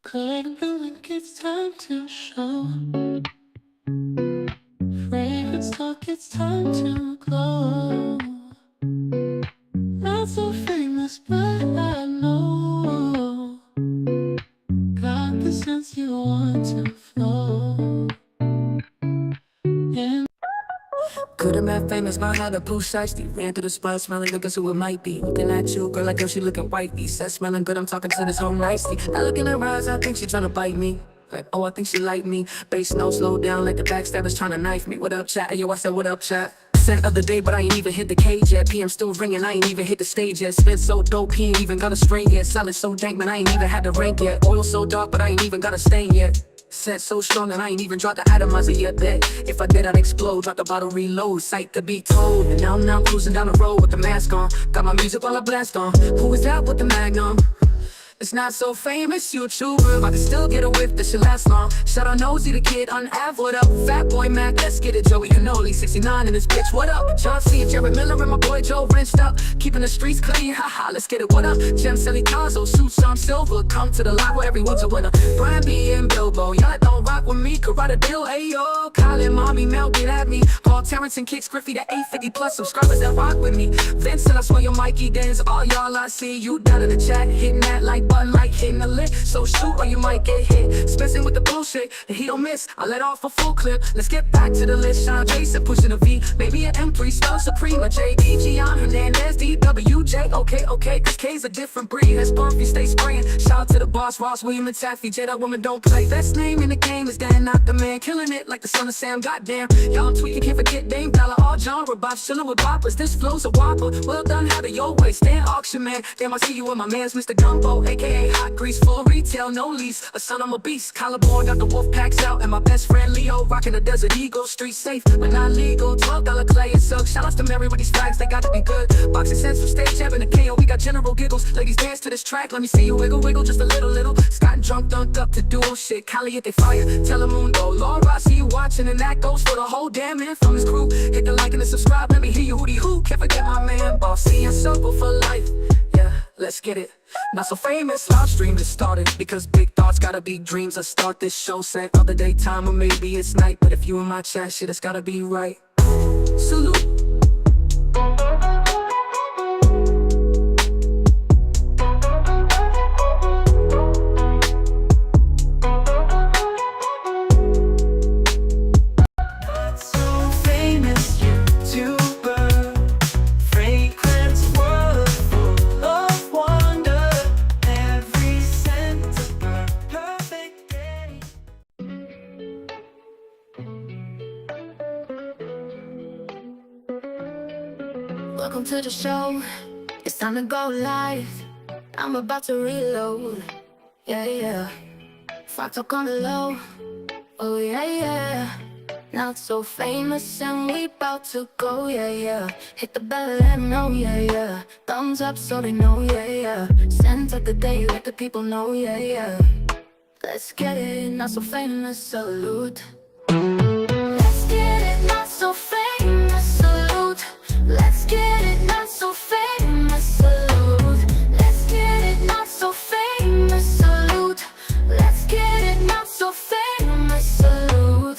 Collect the link, it's time to show. Fragrance talk, it's time to glow. Not so famous, but I know. Got the sense you want to flow. And could've been famous, but had a poo shiesty. Ran through the spot, smelling good, guess who it might be. Looking at you, girl, like girl, she looking wifey. Said smelling good, I'm talking to this whole nicely. I look in her eyes, I think she tryna bite me. Like, oh, I think she like me. Bass no slow down, like the backstabbers tryna knife me. What up, chat? Yo, I said, what up, chat? Scent of the day, but I ain't even hit the cage yet. PM still ringing, I ain't even hit the stage yet. Spit so dope, he ain't even got a strain yet. Solid so dank, man, I ain't even had the rank yet. Oil so dark, but I ain't even got a stain yet. Set so strong and I ain't even dropped the atomizer yet, bet. If I did, I'd explode, drop the bottle, reload. Sight to be told. And now I'm cruising down the road with the mask on. Got my music while I blast on. Who is that with the magnum? It's not so famous YouTuber, but I can still get a whiff that should last long. Shout out Nosy the kid on Av, what up? Fat boy Mac, let's get it. Joey Canoli, 69 in this bitch, what up? John C, Jared Miller and my boy Joe wrenched up. Keeping the streets clean, haha, let's get it, what up? Gem Selly Tazo, suits on silver. Come to the live where everyone's a winner. Brian B and Bilbo, y'all don't rock with me, could write a deal, ayo. Kylie, mommy, Mel, get at me. Paul Terrence and Kicks Griffey, the 850 plus subscribers that rock with me. Vincent, I swear your Mikey Dens, all y'all I see. You down in the chat, hitting that like button like hitting a lick. So shoot or you might get hit. Spacing with the bullshit, and he don't miss. I let off a full clip. Let's get back to the list. Sean Jason pushing a V, maybe an M3, spell Supreme, a JD, Gian Hernandez, DWJ. Okay, cause K's a different breed. That's Bumpy, stay spraying. Shout out to the boss, Ross, William, and Taffy. J, that woman don't play. Best name in the game is Dan, not the man. Killing it like the son of Sam, goddamn. Y'all tweaking, can't forget Dame Dollar, all genre bops, chilling with boppers. This flow's a whopper. Well done, have it your way. Stand auction, man. Damn, I see you with my man's Mr. Gumbo, aka Hot Grease, full retail, no lease. A son, I'm a beast. Collarbone, got the wolf packs out, and my best friend Leo rocking a Desert Eagle. Street safe, but not legal. $12 clay and silk. Shout outs to Mary with these flags, they got to be good. Boxing sense from stage having a KO. We got general giggles. Ladies dance to this track. Let me see you wiggle, wiggle, just a little. Scott drunk, dunked up to duo shit. Cali hit they fire. Telemundo, Laura, I see you watching, and that goes for the whole damn man from his crew. Hit the like and the subscribe. Let me hear you hootie hoo. Can't forget my man, Bossy and Circle for life. Yeah, let's get it. Not so famous, live stream is started. Because big thoughts gotta be dreams. I start this show, set other daytime or maybe it's night. But if you in my chat, shit, it's gotta be right. Salute. Welcome to the show, it's time to go live. I'm about to reload, yeah. Frog talk on the low, oh yeah. Not so famous and we about to go, yeah. Hit the bell, let them know, yeah. Thumbs up so they know, yeah. Scent of the day, let the people know, yeah. Let's get it, not so famous, salute. Let's get it, not so famous, salute. Let's get it, not so famous, salute. Let's get it, not so famous, salute. Let's get it, not so famous, salute.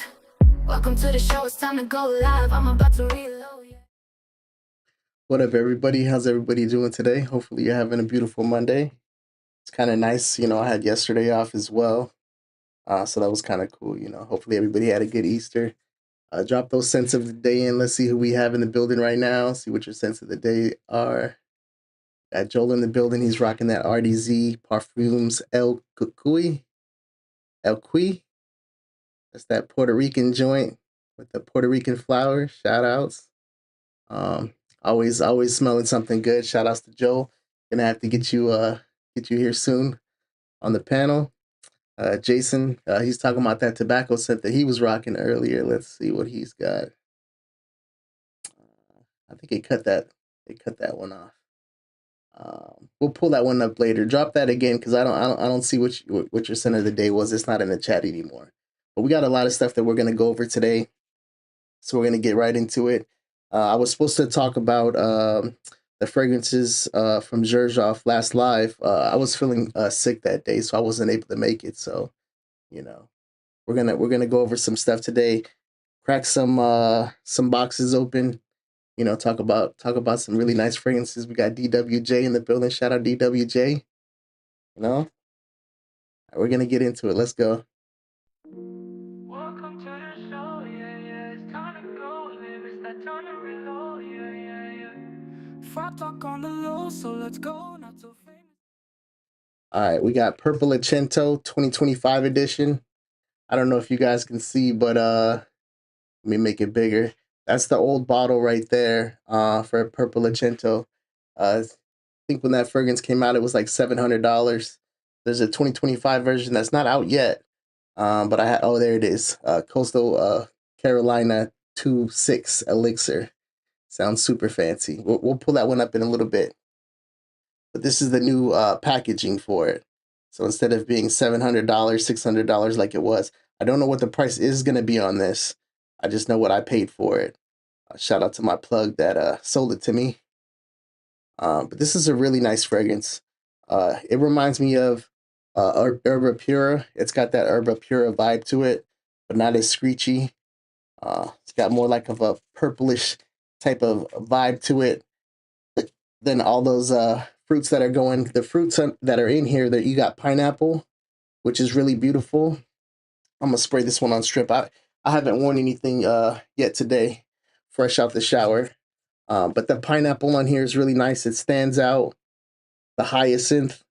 Welcome to the show, it's time to go live. I'm about to reload, yeah. What up, everybody? How's everybody doing today? Hopefully you're having a beautiful Monday. It's kind of nice, I had yesterday off as well. So that was kind of cool, Hopefully everybody had a good Easter. Drop those scents of the day in. Let's see who we have in the building right now. See what your scents of the day are. Got Joel in the building. He's rocking that RDZ Parfums El Cucuy. El Cui. That's that Puerto Rican joint with the Puerto Rican flower. Shout outs. Always smelling something good. Shout outs to Joel. Gonna have to get you here soon on the panel. Jason, he's talking about that tobacco scent that he was rocking earlier. Let's see what he's got. I think they cut that one off. We'll pull that one up later. Drop that again because I don't see what your scent of the day was. It's not in the chat anymore. But we got a lot of stuff that we're gonna go over today, so we're gonna get right into it. I was supposed to talk about the fragrances from Zherzhov last live. I was feeling sick that day, so I wasn't able to make it. So, you know, we're gonna go over some stuff today, crack some boxes open. You know, talk about some really nice fragrances. We got DWJ in the building. Shout out DWJ. You know, we're gonna get into it. Let's go. Welcome to the show, yeah, yeah. It's time to go live. It's that time to reload, yeah, yeah, yeah. Frog talk on the low, so let's go. Not so famous. All right, we got Purple Acento 2025 edition. I don't know if you guys can see, but let me make it bigger. That's the old bottle right there for Purple Acento. I think when that fragrance came out, it was like $700. There's a 2025 version that's not out yet, but I had, oh, there it is. Coastal Carolina 2.6 Elixir. Sounds super fancy. We'll pull that one up in a little bit. But this is the new packaging for it. So instead of being $700, $600 like it was, I don't know what the price is going to be on this. I just know what I paid for it. Shout out to my plug that sold it to me. But this is a really nice fragrance. It reminds me of Herba Pura. It's got that Herba Pura vibe to it, but not as screechy. It's got more like of a purplish type of vibe to it than all those fruits that are going. The fruits that are in here, that you got pineapple, which is really beautiful. I'm gonna spray this one on strip. I haven't worn anything yet today, fresh out the shower. But the pineapple on here is really nice. It stands out. The hyacinth.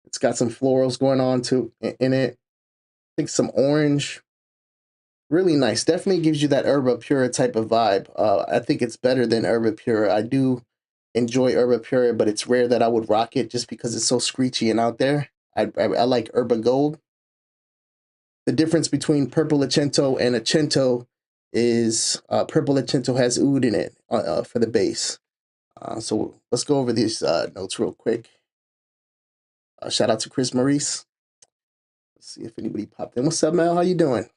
It's got some florals going on in it. I think some orange. Really nice. Definitely gives you that Herba Pura type of vibe. I think it's better than Herba Pura. I do enjoy Herba Pura, but it's rare that I would rock it just because it's so screechy and out there. I like Herba Gold. The difference between Purple Acento and Acento is Purple Acento has oud in it for the base. So let's go over these notes real quick. Shout out to Chris Maurice. Let's see if anybody popped in. What's up, Mel? How you doing?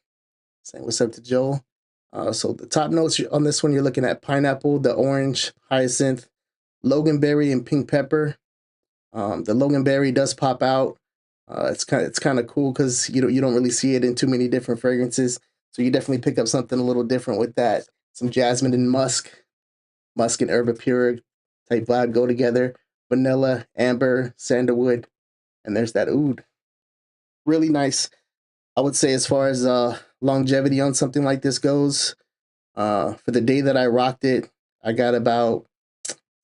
Saying what's up to Joel. So the top notes on this one, you're looking at pineapple, the orange, hyacinth, loganberry, and pink pepper. The loganberry does pop out. It's kind of cool because you don't really see it in too many different fragrances. So you definitely pick up something a little different with that. Some jasmine and musk and herba pure type vibe go together. Vanilla, amber, sandalwood, and there's that oud. Really nice. I would say as far as longevity on something like this goes, for the day that I rocked it, I got about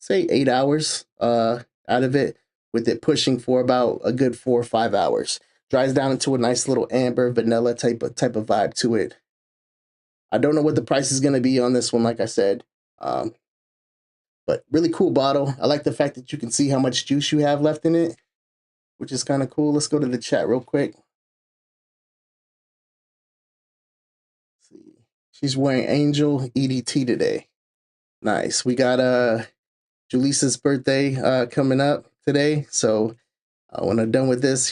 say 8 hours out of it, with it pushing for about a good 4 or 5 hours. Dries down into a nice little amber vanilla type of vibe to it. I don't know what the price is going to be on this one, like I said, but really cool bottle. I like the fact that you can see how much juice you have left in it, which is kind of cool. Let's go to the chat real quick. Let's see. She's wearing Angel EDT today. Nice. We got Julisa's birthday coming up today, so when I'm done with this,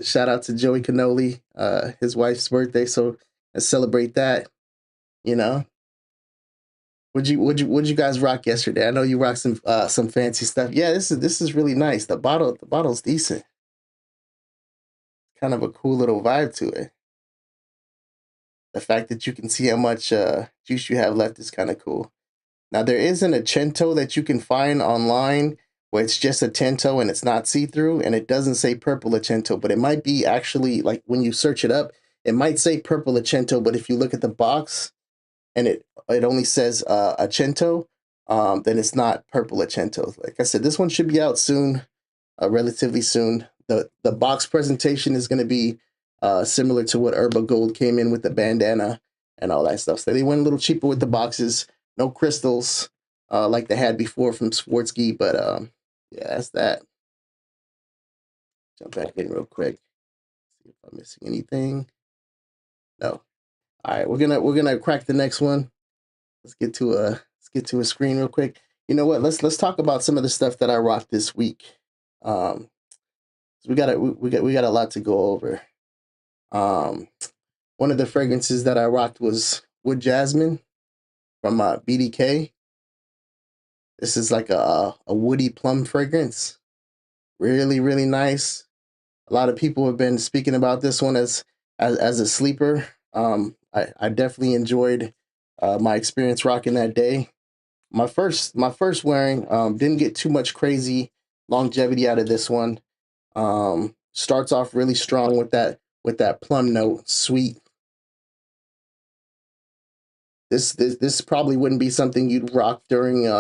shout out to Joey Cannoli, his wife's birthday. So let's celebrate that. You know, would you guys rock yesterday? I know you rocked some fancy stuff. Yeah, this is really nice. The bottle's decent. Kind of a cool little vibe to it. The fact that you can see how much juice you have left is kind of cool. Now there is an Acento that you can find online where it's just Acento and it's not see-through and it doesn't say Purple Acento, but it might be actually, like when you search it up, it might say Purple Acento, but if you look at the box and it only says Acento, then it's not Purple Acento. Like I said, this one should be out soon, relatively soon. The box presentation is going to be similar to what Herba Gold came in with, the bandana and all that stuff. So they went a little cheaper with the boxes. No crystals like they had before from Swarovski, but yeah, that's that. Jump back in real quick. See if I'm missing anything. No. All right, we're gonna crack the next one. Let's get to a screen real quick. You know what? Let's talk about some of the stuff that I rocked this week. We got a lot to go over. One of the fragrances that I rocked was Wood Jasmine from BDK. This is like a woody plum fragrance. Really, really nice. A lot of people have been speaking about this one as a sleeper. I definitely enjoyed my experience rocking that day. My first wearing, didn't get too much crazy longevity out of this one. Starts off really strong with that plum note, sweet. This probably wouldn't be something you'd rock during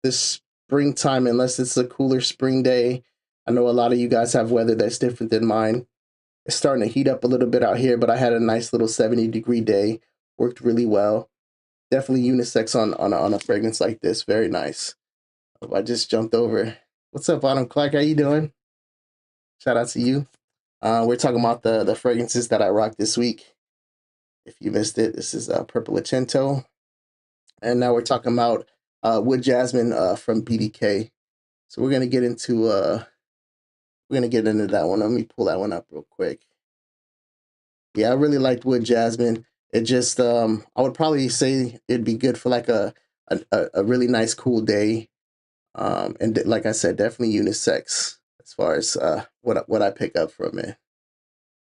this springtime unless it's a cooler spring day. I know a lot of you guys have weather that's different than mine. It's starting to heat up a little bit out here, but I had a nice little 70-degree day. Worked really well. Definitely unisex on a fragrance like this. Very nice. I just jumped over. What's up, Autumn Clark? How you doing? Shout out to you. We're talking about the fragrances that I rocked this week. If you missed it, this is Purple Acento. And now we're talking about Wood Jasmine from BDK. So we're gonna get into that one. Let me pull that one up real quick. Yeah, I really liked Wood Jasmine. It just I would probably say it'd be good for like a really nice cool day. Like I said, definitely unisex as far as what I pick up from it.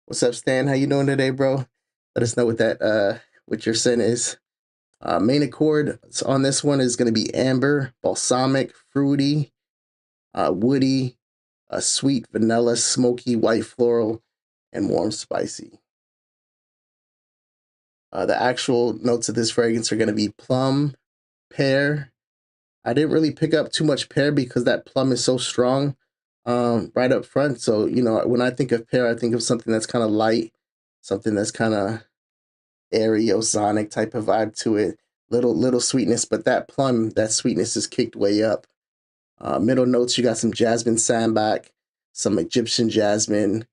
What's up, Stan? How you doing today, bro? Let us know what your scent is. Main accord on this one is going to be amber, balsamic, fruity, woody, sweet, vanilla, smoky, white floral, and warm spicy. The actual notes of this fragrance are going to be plum, pear. I didn't really pick up too much pear because that plum is so strong right up front. So, when I think of pear, I think of something that's kind of light, something that's kind of airy, ozonic type of vibe to it. Little sweetness, but that plum, that sweetness is kicked way up. Middle notes, you got some jasmine sambac, some Egyptian jasmine,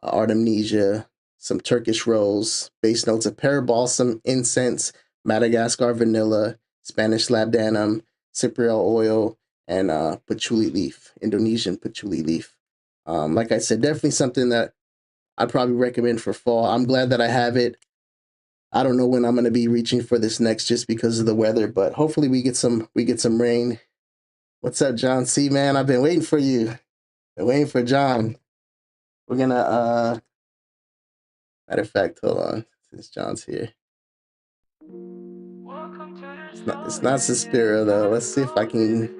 artemisia, some Turkish rose. Base notes of pear balsam, incense, Madagascar vanilla, Spanish labdanum, cypriol oil, and patchouli leaf, Indonesian patchouli leaf. Like I said, definitely something that I'd probably recommend for fall. I'm glad that I have it. I don't know when I'm going to be reaching for this next just because of the weather, but hopefully we get some rain. What's up, John C, man? I've been waiting for you. Been waiting for John. We're gonna matter of fact, hold on, since John's here. It's not Suspiria though. Let's see if I can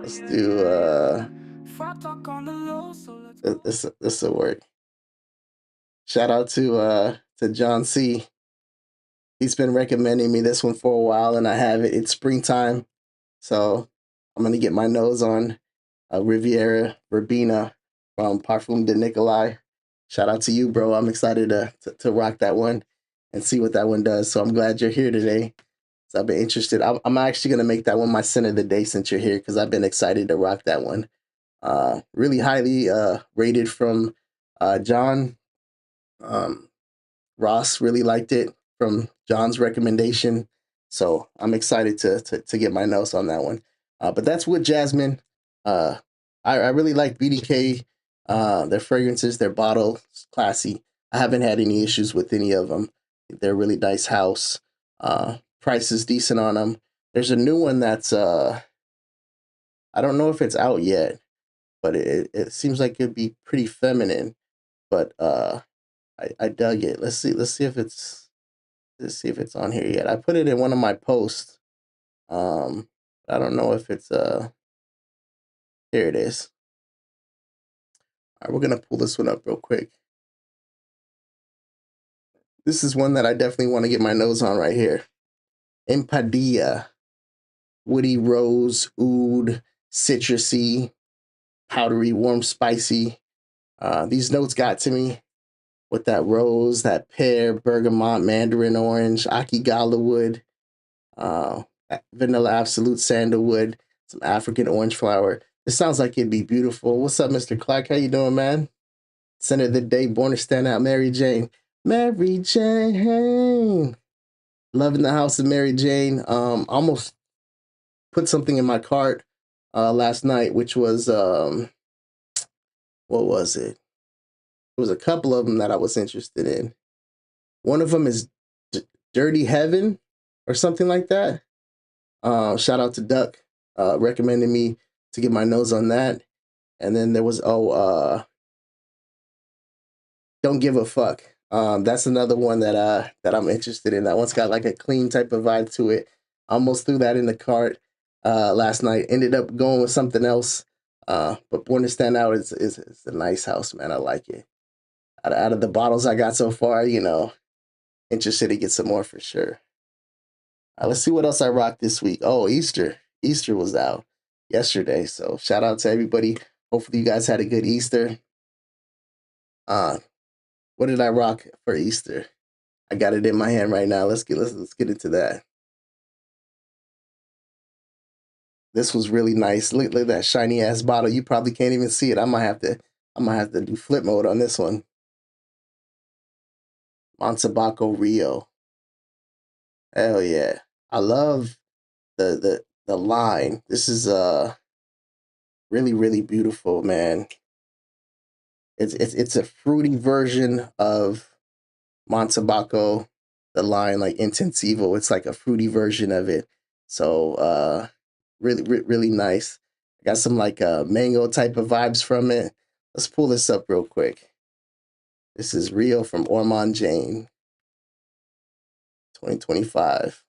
let's do this will work. Shout out to John C. He's been recommending me this one for a while and I have it. It's springtime. So I'm gonna get my nose on Riviera Verbena from Parfum de Nicolai. Shout out to you, bro. I'm excited to rock that one and see what that one does. So I'm glad you're here today. So I've been interested. I'm actually gonna make that one my scent of the day since you're here because I've been excited to rock that one. Really highly rated from John. Ross really liked it from John's recommendation. So I'm excited to get my nose on that one. But that's Wood Jasmine. I really like BDK. Their fragrances, their bottle, classy. I haven't had any issues with any of them. They're really nice house. Price is decent on them. There's a new one that's I don't know if it's out yet, but it seems like it'd be pretty feminine. But I dug it. Let's see if it's on here yet. I put it in one of my posts. I don't know if it's here it is. All right, we're gonna pull this one up real quick. This is one that I definitely want to get my nose on right here. Empadilla. Woody rose, oud, citrusy, powdery, warm, spicy. These notes got to me with that rose, that pear, bergamot, mandarin orange, akigala wood, vanilla absolute sandalwood, some African orange flower. It sounds like it'd be beautiful. What's up, Mr. Clark? How you doing, man? Center of the day, born to stand out, Mary Jane. Mary Jane. Loving the house of Mary Jane. Almost put something in my cart last night, which was what was it? It was a couple of them that I was interested in. One of them is Dirty Heaven or something like that. Shout out to Duck. recommended me to get my nose on that. And then there was Don't Give a Fuck. That's another one that I'm interested in. That one's got like a clean type of vibe to it. Almost threw that in the cart last night. Ended up going with something else. But Born to Stand Out is a nice house, man. I like it. Out of the bottles I got so far, interested to get some more for sure. Let's see what else I rocked this week. Oh, Easter. Easter was out yesterday. So shout out to everybody. Hopefully you guys had a good Easter. What did I rock for Easter? I got it in my hand right now. Let's get into that. This was really nice. Look at that shiny ass bottle. You probably can't even see it. I might have to do flip mode on this one. Montebaco Rio. Hell yeah. I love the line. This is really, really beautiful, man. It's a fruity version of Montebaco, the line like Intensivo. It's like a fruity version of it. So really nice. I got some like mango type of vibes from it. Let's pull this up real quick. This is Rio from Ormond Jane, 2025.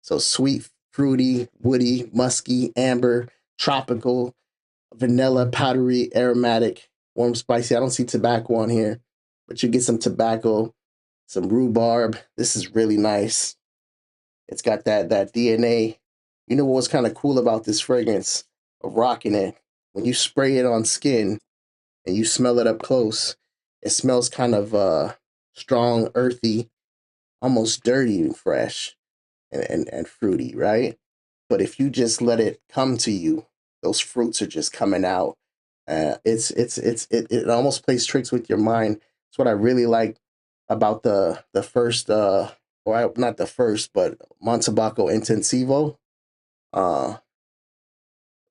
So sweet, fruity, woody, musky, amber, tropical, vanilla, powdery, aromatic, warm, spicy. I don't see tobacco on here, but you get some tobacco, some rhubarb. This is really nice. It's got that DNA. You know what's kind of cool about this fragrance of rocking it? When you spray it on skin and you smell it up close, it smells kind of strong, earthy, almost dirty and fresh and fruity, right? But if you just let it come to you, those fruits are just coming out. It almost plays tricks with your mind. It's what I really like about the first not the first, but Montebaco Intensivo. Let's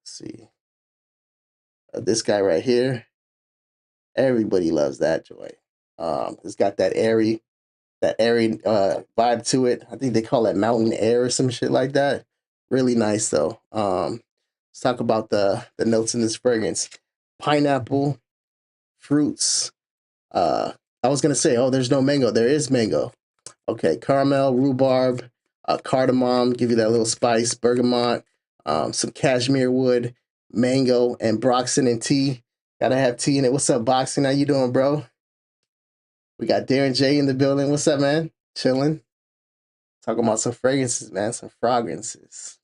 see, this guy right here. Everybody loves that joy. It's got that airy vibe to it. I think they call it mountain air or some shit like that. Really nice though. Let's talk about the notes in this fragrance. Pineapple, fruits. I was gonna say, oh, there's no mango. There is mango. Okay, caramel, rhubarb, cardamom, give you that little spice, bergamot, some cashmere wood, mango, and Broxton and tea. Gotta have tea in it. What's up, Boxing? How you doing, bro? We got Darren J in the building. What's up, man? Chilling. Talking about some fragrances, man. Some fragrances.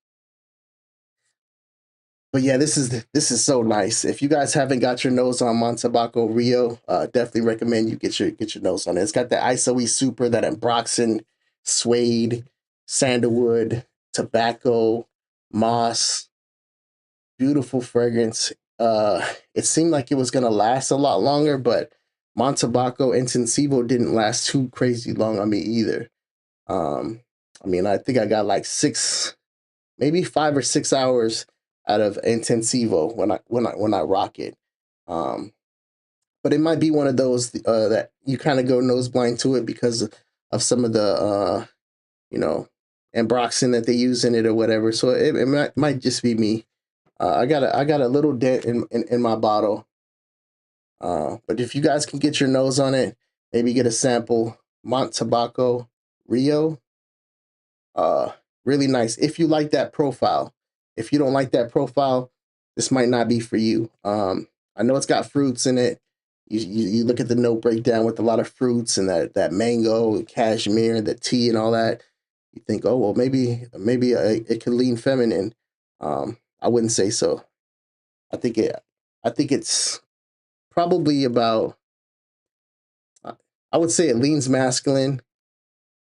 But yeah, this is so nice. If you guys haven't got your nose on Montebaco Rio, definitely recommend you get your nose on it. It's got the ISOE Super, that Ambroxan, suede, sandalwood, tobacco, moss. Beautiful fragrance. It seemed like it was gonna last a lot longer, but Montebaco Intensivo didn't last too crazy long on me either. I think I got like maybe 5 or 6 hours out of Intensivo when I rock it. But it might be one of those that you kind of go nose blind to it because of some of the Ambroxan that they use in it or whatever. So it might just be me. I got a little dent in my bottle. But if you guys can get your nose on it, maybe get a sample. Montebaco Rio. Uh, really nice. If you like that profile. If you don't like that profile, this might not be for you. I know it's got fruits in it. You look at the note breakdown with a lot of fruits and that mango, cashmere, the tea, and all that. You think, oh well, maybe it could lean feminine. I wouldn't say so. I think it's probably about. I would say it leans masculine,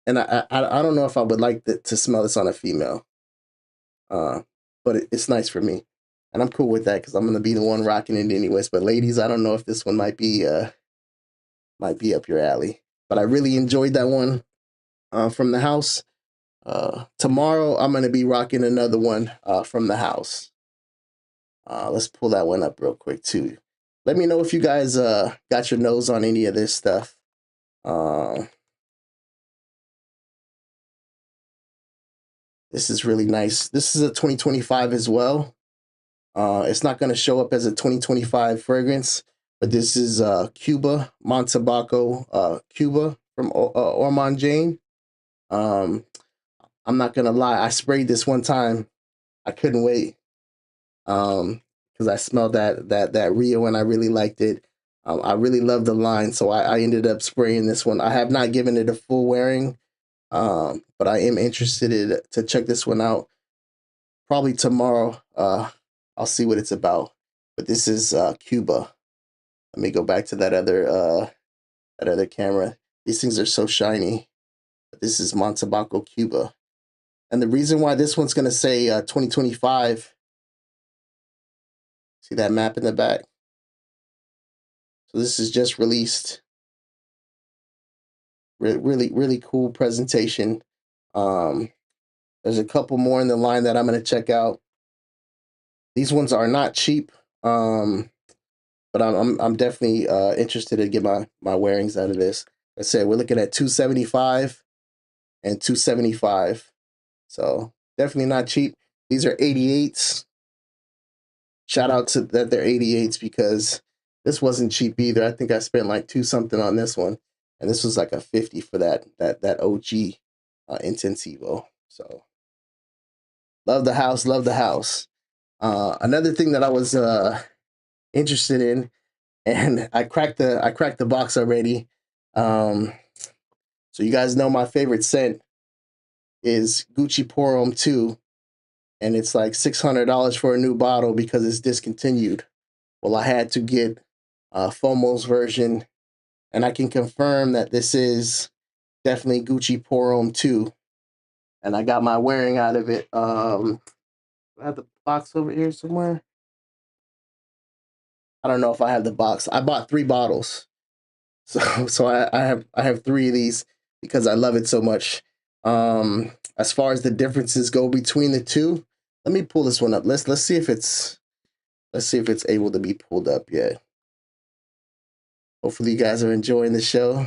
and I don't know if I would like to smell this on a female. But it's nice for me, and I'm cool with that because I'm gonna be the one rocking it anyways. But ladies, I don't know if this one might be up your alley. But I really enjoyed that one from the house. Tomorrow I'm gonna be rocking another one from the house. Let's pull that one up real quick too. Let me know if you guys got your nose on any of this stuff. This is really nice. This is a 2025 as well. It's not going to show up as a 2025 fragrance, but this is Cuba, Montebaco Cuba from Ormond Jane. Um, I'm not going to lie. I sprayed this one time. I couldn't wait because I smelled that Rio and I really liked it. I really love the line, so I ended up spraying this one. I have not given it a full wearing, but I am interested to check this one out. Probably tomorrow. I'll see what it's about. But this is Cuba. Let me go back to that other camera. These things are so shiny. But this is Montebaco Cuba. And the reason why this one's gonna say 2025. See that map in the back? So this is just released. Really cool presentation. There's a couple more in the line that I'm gonna check out. These ones are not cheap, but I'm definitely interested to get my wearings out of this. I said we're looking at 275 and 275, so definitely not cheap. These are 88s. Shout out to that they're 88s because this wasn't cheap either. I think I spent like 2 something on this one, and this was like a 50 for that OG Intensivo. So love the house, love the house. Another thing that I was interested in, and I cracked the box already. So you guys know my favorite scent is Gucci Pour Homme 2, and it's like $600 for a new bottle because it's discontinued. Well, I had to get FOMO's version, and I can confirm that this is definitely Gucci Pour Homme 2, and I got my wearing out of it. I have the box over here somewhere. I don't know if I have the box. I bought 3 bottles. So I have 3 of these because I love it so much. As far as the differences go between the two, let me pull this one up. Let's see if it's able to be pulled up yet. Hopefully you guys are enjoying the show.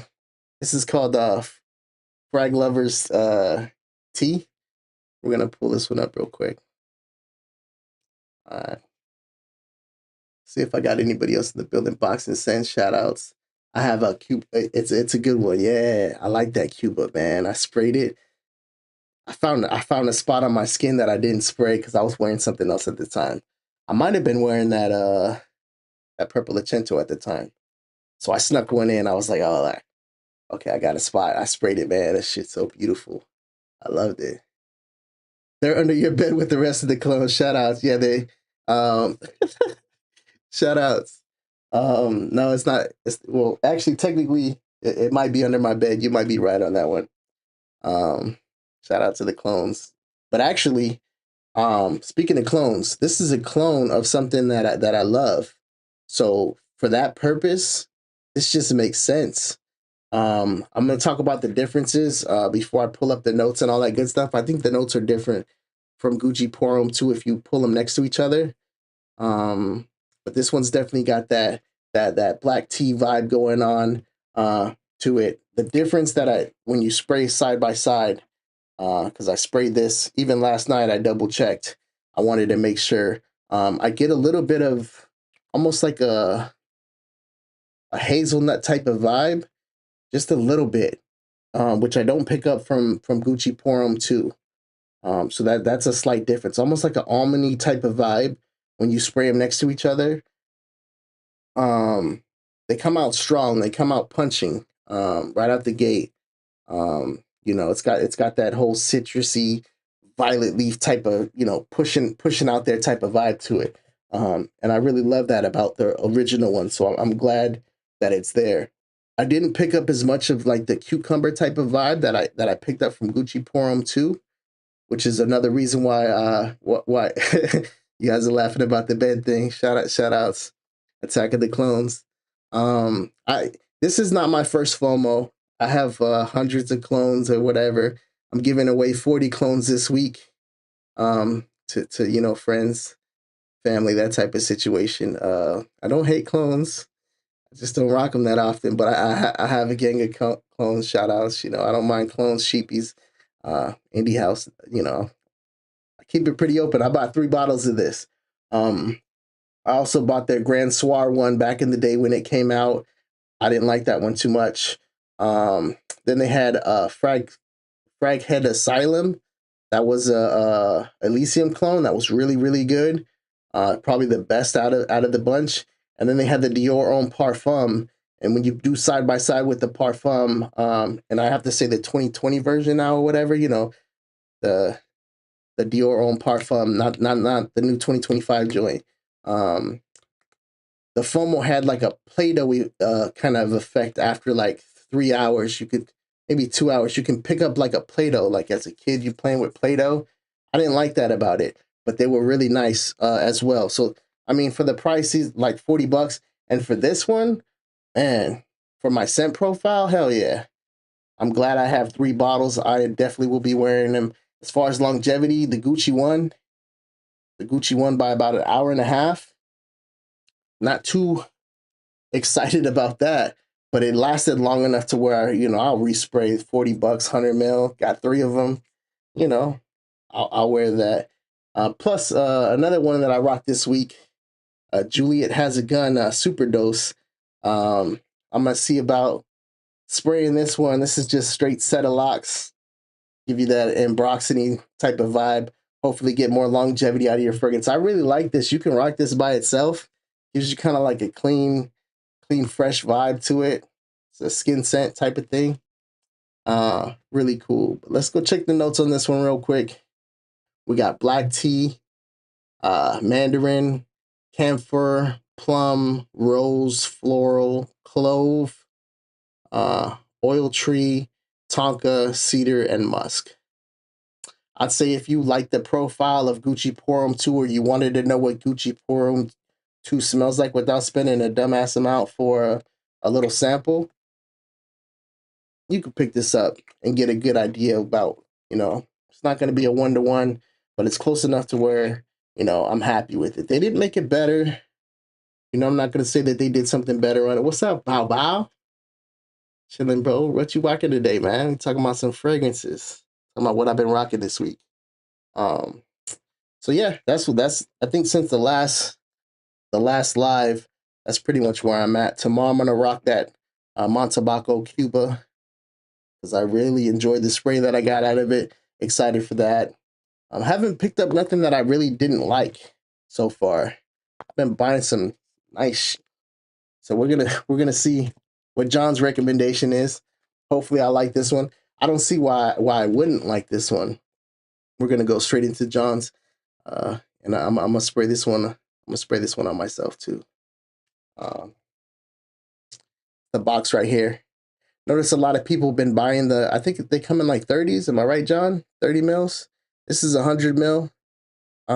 This is called Frag Lovers Tea. We're gonna pull this one up real quick. All right. See if I got anybody else in the building. Box and send shout outs. I have a Cuba. It's a good one. Yeah, I like that Cuba, man. I sprayed it. I found a spot on my skin that I didn't spray because I was wearing something else at the time. I might have been wearing that purple Acento at the time. So I snuck one in. I was like, oh, okay, I got a spot. I sprayed it, man. That shit's so beautiful. I loved it. They're under your bed with the rest of the clones. Shout outs. Yeah, they shout outs. No, it's not. Well, actually, technically, it might be under my bed. You might be right on that one. Shout out to the clones. But actually, speaking of clones, this is a clone of something that I love. So for that purpose, this just makes sense. I'm going to talk about the differences before I pull up the notes and all that good stuff. I think the notes are different from Gucci Pour Homme 2 if you pull them next to each other. But this one's definitely got that black tea vibe going on to it. The difference that when you spray side by side, because I sprayed this even last night, I double checked. I wanted to make sure. I get a little bit of almost like a hazelnut type of vibe, just a little bit, which I don't pick up from Gucci Pour Homme 2. So that's a slight difference, almost like an almondy type of vibe when you spray them next to each other. They come out strong. They come out punching right out the gate. It's got that whole citrusy violet leaf type of, pushing out there type of vibe to it. And I really love that about the original one. So I'm glad that it's there. I didn't pick up as much of like the cucumber type of vibe that I picked up from Gucci Pour Homme 2, which is another reason why why you guys are laughing about the bed thing. Shout outs. Attack of the Clones. This is not my first FOMO. I have hundreds of clones or whatever. I'm giving away 40 clones this week to friends, family, that type of situation. I don't hate clones. I just don't rock them that often, but I have a gang of clones. Shout outs. I don't mind clones, sheepies, indie house. keep it pretty open. I bought 3 bottles of this. I also bought their Grand Soir one back in the day when it came out. I didn't like that one too much. Then they had Frag Head Asylum. That was a Elysium clone. That was really, really good. Probably the best out of the bunch. And then they had the Dior Homme Parfum. And when you do side by side with the Parfum, and I have to say the 2020 version now or whatever, you know, the Dior Homme Parfum, not the new 2025 joint. The FOMO had like a Play-Doh kind of effect after like 3 hours. You could, maybe 2 hours, you can pick up like a Play-Doh. Like as a kid, you playing with Play-Doh. I didn't like that about it, but they were really nice as well. So, I mean, for the prices, like $40. And for this one, man, for my scent profile, hell yeah. I'm glad I have 3 bottles. I definitely will be wearing them. As far as longevity, the Gucci one by about an hour and a half. Not too excited about that, but it lasted long enough to where, you know, I'll respray $40, 100 mil, got 3 of them, you know, I'll wear that. Plus, another one that I rocked this week, Juliet Has a Gun Super Dose. I'm gonna see about spraying this one. This is just straight set of locks, give you that ambroxany type of vibe. Hopefully get more longevity out of your fragrance. I really like this. You can rock this by itself. Gives you kind of like a clean, fresh vibe to it. It's a skin scent type of thing. Really cool. But let's go check the notes on this one real quick. We got black tea, mandarin, camphor, plum, rose, floral, clove, oil tree, tonka, cedar, and musk. I'd say if you like the profile of Gucci Pour Homme 2, or you wanted to know what Gucci Pour Homme 2 smells like without spending a dumbass amount for a little sample, you could pick this up and get a good idea about, you know, it's not going to be a one-to-one, but it's close enough to where, you know, I'm happy with it. They didn't make it better. You know, I'm not going to say that they did something better on it. What's up, Bow Bow? Chilling, bro. What you rocking today, man? Talking about some fragrances. Talking about what I've been rocking this week. So yeah, that's I think since the last live, that's pretty much where I'm at. Tomorrow I'm gonna rock that Montabaco Cuba, because I really enjoyed the spray that I got out of it. Excited for that. I haven't picked up nothing that I really didn't like so far. I've been buying some nice. So we're gonna see what John's recommendation is. Hopefully I like this one. I don't see why I wouldn't like this one. We're gonna go straight into John's, and I'm gonna spray this one. I'm gonna spray this one on myself too. The box right here. Notice a lot of people have been buying I think they come in like 30s. Am I right, John? 30 mils. This is 100 mil. They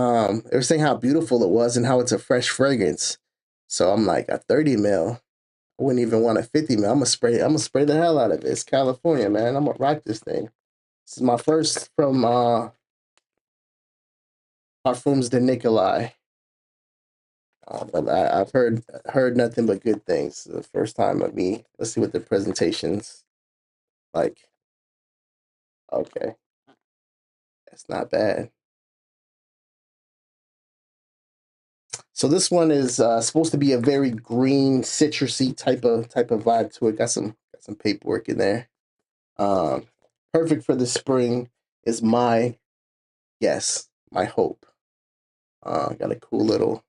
were saying how beautiful it was and how it's a fresh fragrance. So I'm like, a 30 mil. I wouldn't even want a 50 mil. I'm gonna spray the hell out of it. It's California, man. I'm gonna rock this thing. This is my first from Parfums de Nicolai. But I've heard nothing but good things. The first time of me. Let's see what the presentation's like. Okay, that's not bad. So this one is supposed to be a very green, citrusy type of vibe to it. Got some paperwork in there. Perfect for the spring is my guess, my hope. Got a cool little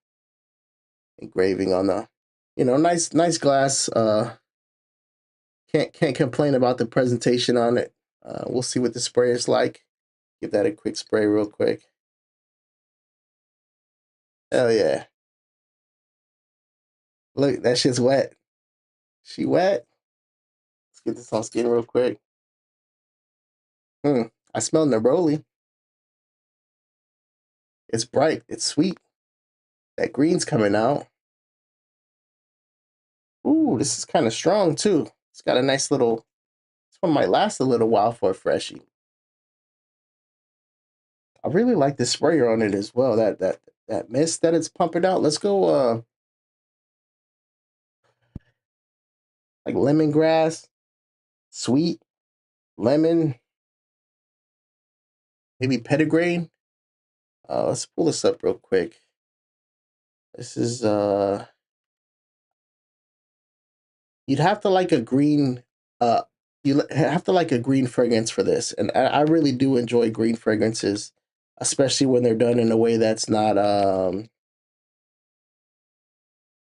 engraving on the, you know, nice glass. Can't complain about the presentation on it. We'll see what the spray is like. Give that a quick spray real quick. Hell yeah. Look, that shit's wet. She wet. Let's get this on skin real quick. I smell neroli. It's bright. It's sweet. That green's coming out. Ooh, this is kind of strong too. It's got a nice little. This one might last a little while for a freshie. I really like the sprayer on it as well. That mist that it's pumping out. Let's go. Like lemongrass, sweet, lemon, maybe petitgrain. Let's pull this up real quick. This is you'd have to like a green you have to like a green fragrance for this, and I really do enjoy green fragrances, especially when they're done in a way that's not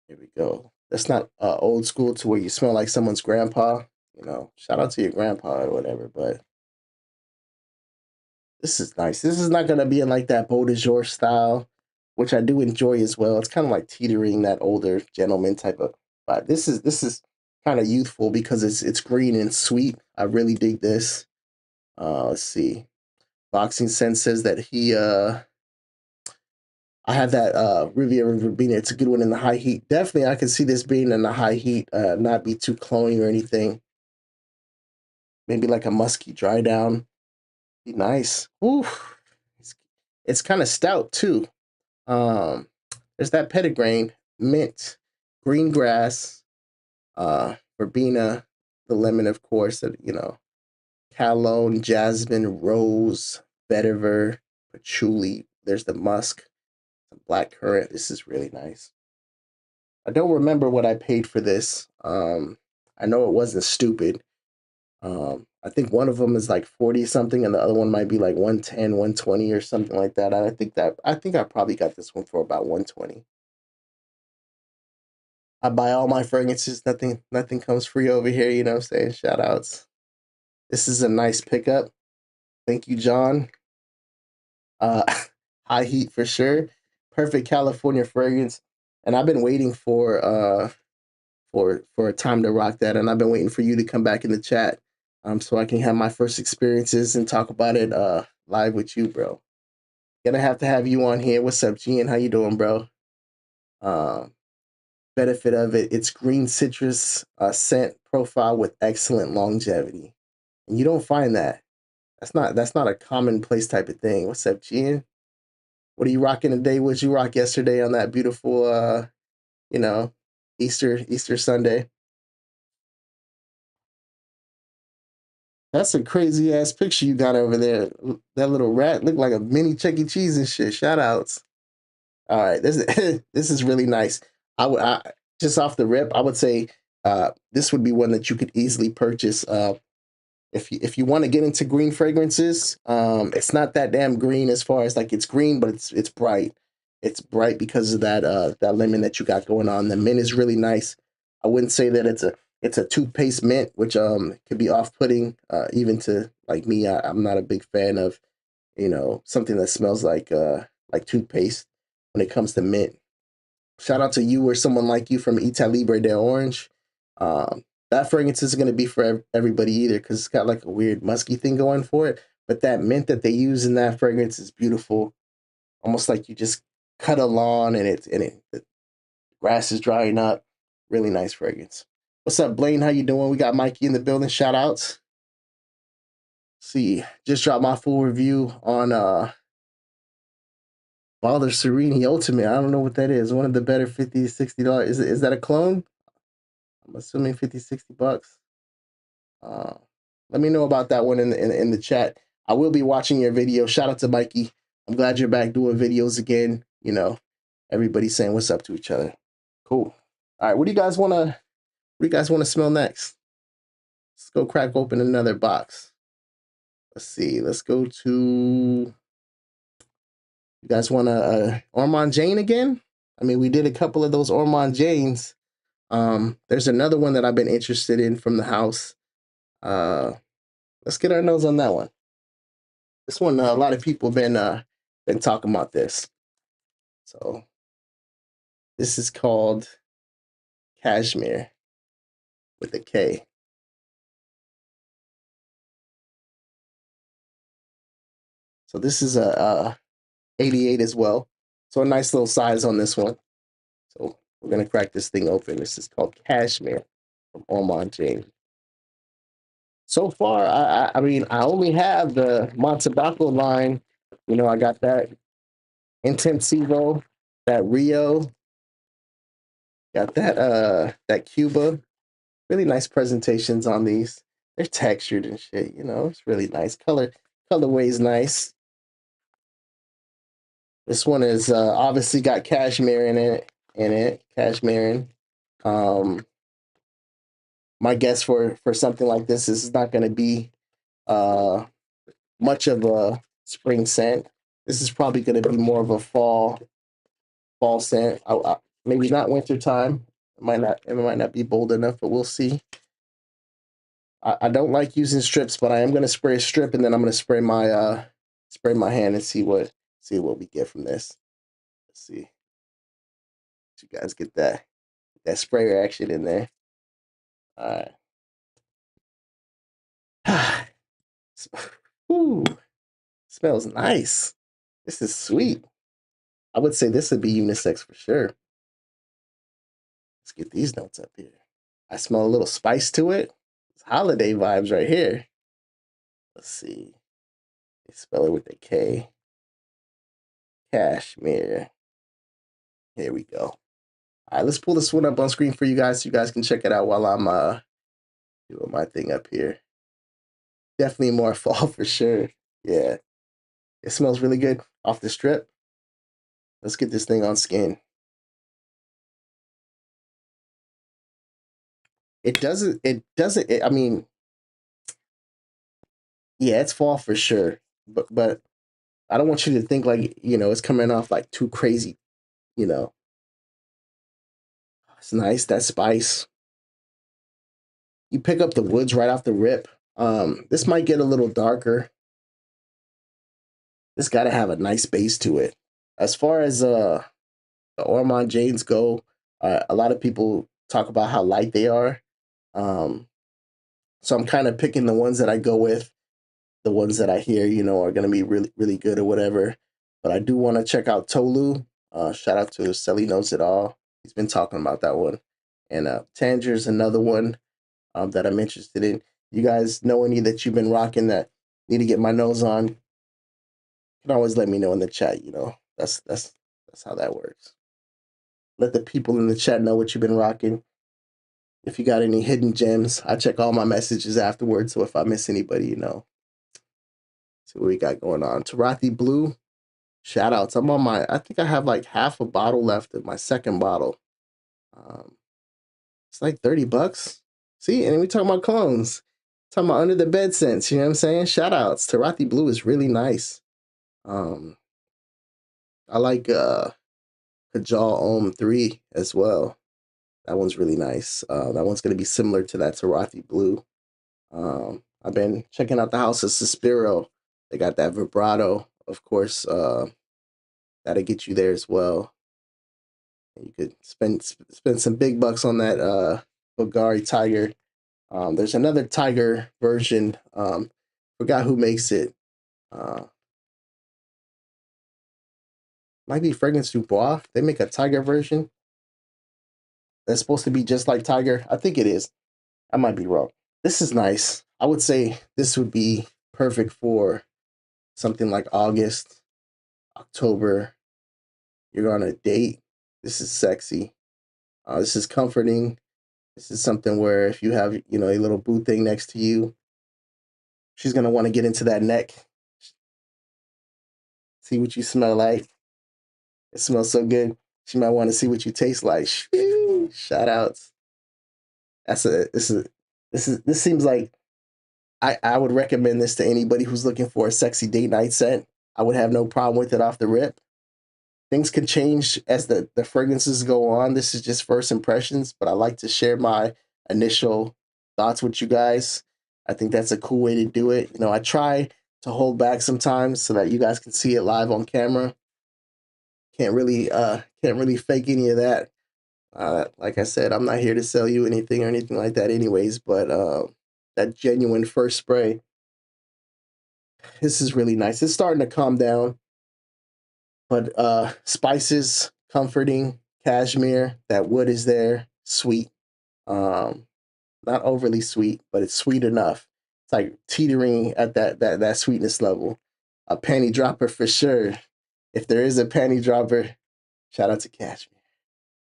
here we go, that's not old school to where you smell like someone's grandpa. You know, shout out to your grandpa or whatever. But this is nice. This is not gonna be in like that beau de jour style, which I do enjoy as well. It's kind of like teetering that older gentleman type of vibe. This is kind of youthful because it's green and sweet. I really dig this. Let's see. Boxing Sense says that he I had that Riviera Verbena. It's a good one in the high heat. Definitely I can see this being in the high heat, not be too cloying or anything. Maybe like a musky dry down. Be nice. Ooh. It's kind of stout too. Um, there's that petitgrain, mint, green grass, verbena, the lemon, of course, that you know, cologne, jasmine, rose, vetiver, patchouli. There's the musk, some black currant. This is really nice. I don't remember what I paid for this. I know it wasn't stupid. I think one of them is like 40 something, and the other one might be like 110, 120 or something like that. I think I probably got this one for about 120. I buy all my fragrances. Nothing comes free over here. You know what I'm saying? Shout outs. This is a nice pickup. Thank you, John. Uh, high heat for sure. Perfect California fragrance. And I've been waiting for a time to rock that, and I've been waiting for you to come back in the chat, so I can have my first experiences and talk about it live with you, bro. Gonna have to have you on here. What's up, Gian? How you doing, bro? Um, benefit of it, it's green citrus scent profile with excellent longevity, and you don't find that. That's not a commonplace type of thing. What's up, Gian? What are you rocking today? What'd you rock yesterday on that beautiful you know, Easter Sunday? That's a crazy ass picture you got over there. That little rat looked like a mini Chuck E. Cheese and shit. Shout outs. All right, this is this is really nice. I just off the rip, I would say this would be one that you could easily purchase. If you want to get into green fragrances, it's not that damn green as far as like it's green, but it's bright. It's bright because of that lemon that you got going on. The mint is really nice. I wouldn't say that it's a toothpaste mint, which could be off putting even to like me. I'm not a big fan of something that smells like toothpaste when it comes to mint. Shout out to you or someone like you from Italibre de Orange. That fragrance isn't going to be for everybody either because it's got like a weird musky thing going for it. But that mint that they use in that fragrance is beautiful, almost like you just cut a lawn and the grass is drying up. Really nice fragrance. What's up, Blaine? How you doing? We got Mikey in the building. Shout outs. See, just dropped my full review on Father Serini Ultimate. I don't know what that is. One of the better $50, $60. Is that a clone? I'm assuming 50, $60. Uh, let me know about that one in the chat. I will be watching your video. Shout out to Mikey. I'm glad you're back doing videos again. You know, everybody's saying what's up to each other. Cool. All right, what do you guys wanna smell next? Let's go crack open another box. Let's see. Let's go to. You guys want a Ormond Jane again? I mean, we did a couple of those Ormond Janes. There's another one that I've been interested in from the house. Let's get our nose on that one. This one, a lot of people been talking about this. So this is called Cashmere with a K. So this is a 88 as well. So a nice little size on this one. So we're gonna crack this thing open. This is called Cashmere from Ormond James. So far, I mean, I only have the Montebaco line. You know, I got that Intensivo, that Rio, got that Cuba. Really nice presentations on these. They're textured and shit, you know, it's really nice. Colorway is nice. This one is obviously got cashmere in it. Cashmere. Um, my guess for something like this is not going to be uh much of a spring scent. This is probably going to be more of a fall scent. Maybe not winter time. It might not be bold enough, but we'll see. I don't like using strips, but I am going to spray a strip, and then I'm going to spray my hand and see what we get from this. Let's see. You guys get that spray action in there. All right. Ooh, smells nice. This is sweet. I would say this would be unisex for sure. Let's get these notes up here. I smell a little spice to it. It's holiday vibes right here. Let's see. They spell it with a K. Cashmere. Here we go. All right, let's pull this one up on screen for you guys so you guys can check it out while I'm doing my thing up here. Definitely more fall for sure. Yeah. It smells really good off the strip. Let's get this thing on skin. I mean, yeah, it's fall for sure. But I don't want you to think like, it's coming off like too crazy, you know. It's nice, that spice. You pick up the woods right off the rip. This might get a little darker. This got to have a nice base to it. As far as the Ormond Janes go, a lot of people talk about how light they are. So I'm kind of picking the ones that I go with, the ones that I hear, are going to be really, really good or whatever. But I do want to check out Tolu. Shout out to Selly Knows It All. He's been talking about that one. And Tanger's another one that I'm interested in. You guys know any that you've been rocking that need to get my nose on? You can always let me know in the chat. That's how that works. Let the people in the chat know what you've been rocking. If you got any hidden gems, I check all my messages afterwards. So if I miss anybody, see what we got going on. Tarathi Blue, shout outs. I think I have like half a bottle left of my second bottle. It's like $30. See, and we talking about clones. Talking about under the bed scents, you know what I'm saying? Shout outs. Tarathi Blue is really nice. I like Kajal Om 3 as well. That one's really nice. That one's going to be similar to that Tarathi Blue. I've been checking out the House of Suspiro. They got that vibrato, of course. That'll get you there as well. You could spend some big bucks on that Bulgari Tiger. There's another Tiger version. Forgot who makes it. Might be Fragrance Du Bois. They make a Tiger version that's supposed to be just like Tiger. I think it is. I might be wrong. This is nice. I would say this would be perfect for something like August, October. You're on a date. This is sexy. This is comforting. This is something where if you have, a little boo thing next to you, she's going to want to get into that neck. See what you smell like. It smells so good. She might want to see what you taste like. Shout outs. This seems like I would recommend this to anybody who's looking for a sexy date night scent. I would have no problem with it off the rip. Things can change as the fragrances go on. This is just first impressions, but I like to share my initial thoughts with you guys. I think that's a cool way to do it. I try to hold back sometimes so that you guys can see it live on camera. Can't really fake any of that. Like I said, I'm not here to sell you anything or anything like that anyways, but that genuine first spray, this is really nice. It's starting to calm down, but spices, comforting, cashmere, that wood is there, sweet. Not overly sweet, but it's sweet enough. It's like teetering at that sweetness level. A panty dropper for sure. If there is a panty dropper, shout out to Cashmere.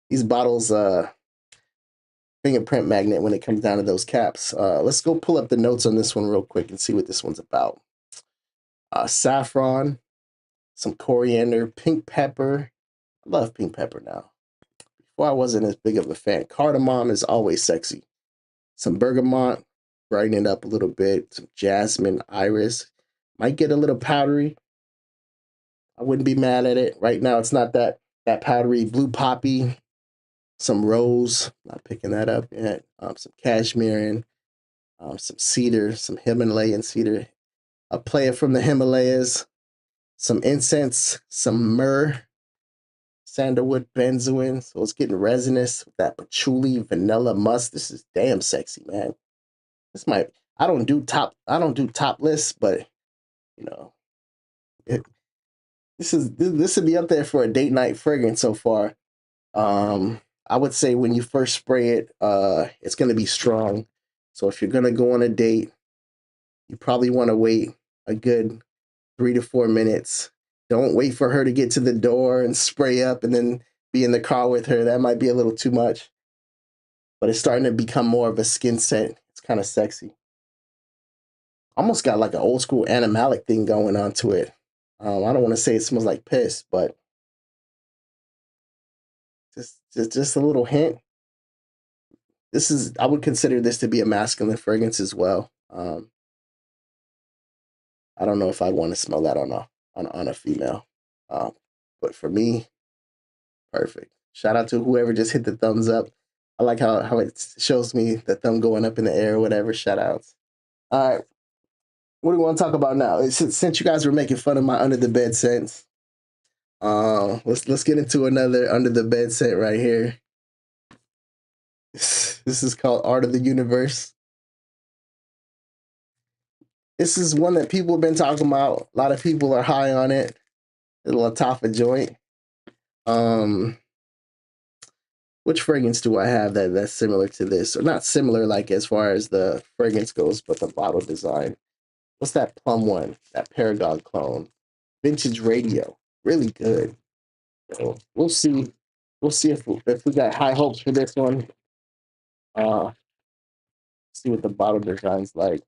These bottles, fingerprint magnet when it comes down to those caps. Let's go pull up the notes on this one real quick and see what this one's about. Saffron, some coriander, pink pepper. I love pink pepper now. Before I wasn't as big of a fan. Cardamom is always sexy. Some bergamot, brighten it up a little bit. Some jasmine, iris. Might get a little powdery. I wouldn't be mad at it. Right now, it's not that powdery. Blue poppy, some rose. Not picking that up yet. Some cashmere, some cedar, some Himalayan cedar. A player from the Himalayas. Some incense, some myrrh, sandalwood, benzoin. So it's getting resinous with that patchouli, vanilla, musk. This is damn sexy, man. This might. I don't do top lists, but you know, it, this would be up there for a date night fragrance so far. I would say when you first spray it, it's gonna be strong. So if you're gonna go on a date, you probably want to wait a good 3 to 4 minutes. Don't wait for her to get to the door and spray up and then be in the car with her. That might be a little too much. But it's starting to become more of a skin scent. It's kind of sexy. Almost got like an old school animalic thing going on to it. I don't want to say it smells like piss, but just a little hint. I would consider this to be a masculine fragrance as well. I don't know if I'd want to smell that on a female. But for me, perfect. Shout out to whoever just hit the thumbs up. I like how it shows me the thumb going up in the air or whatever. Shout outs. All right. What do we want to talk about now? Since you guys were making fun of my under the bed scents, let's get into another under the bed scent right here. This is called Art of the Universe. This is one that people have been talking about. A lot of people are high on it. The Lattafa joint. Which fragrance do I have that's similar to this? Or not similar, like as far as the fragrance goes, but the bottle design. What's that plum one? That Paragon clone. Vintage Radio. Really good. So we'll see. We'll see if we got high hopes for this one. See what the bottle design's like.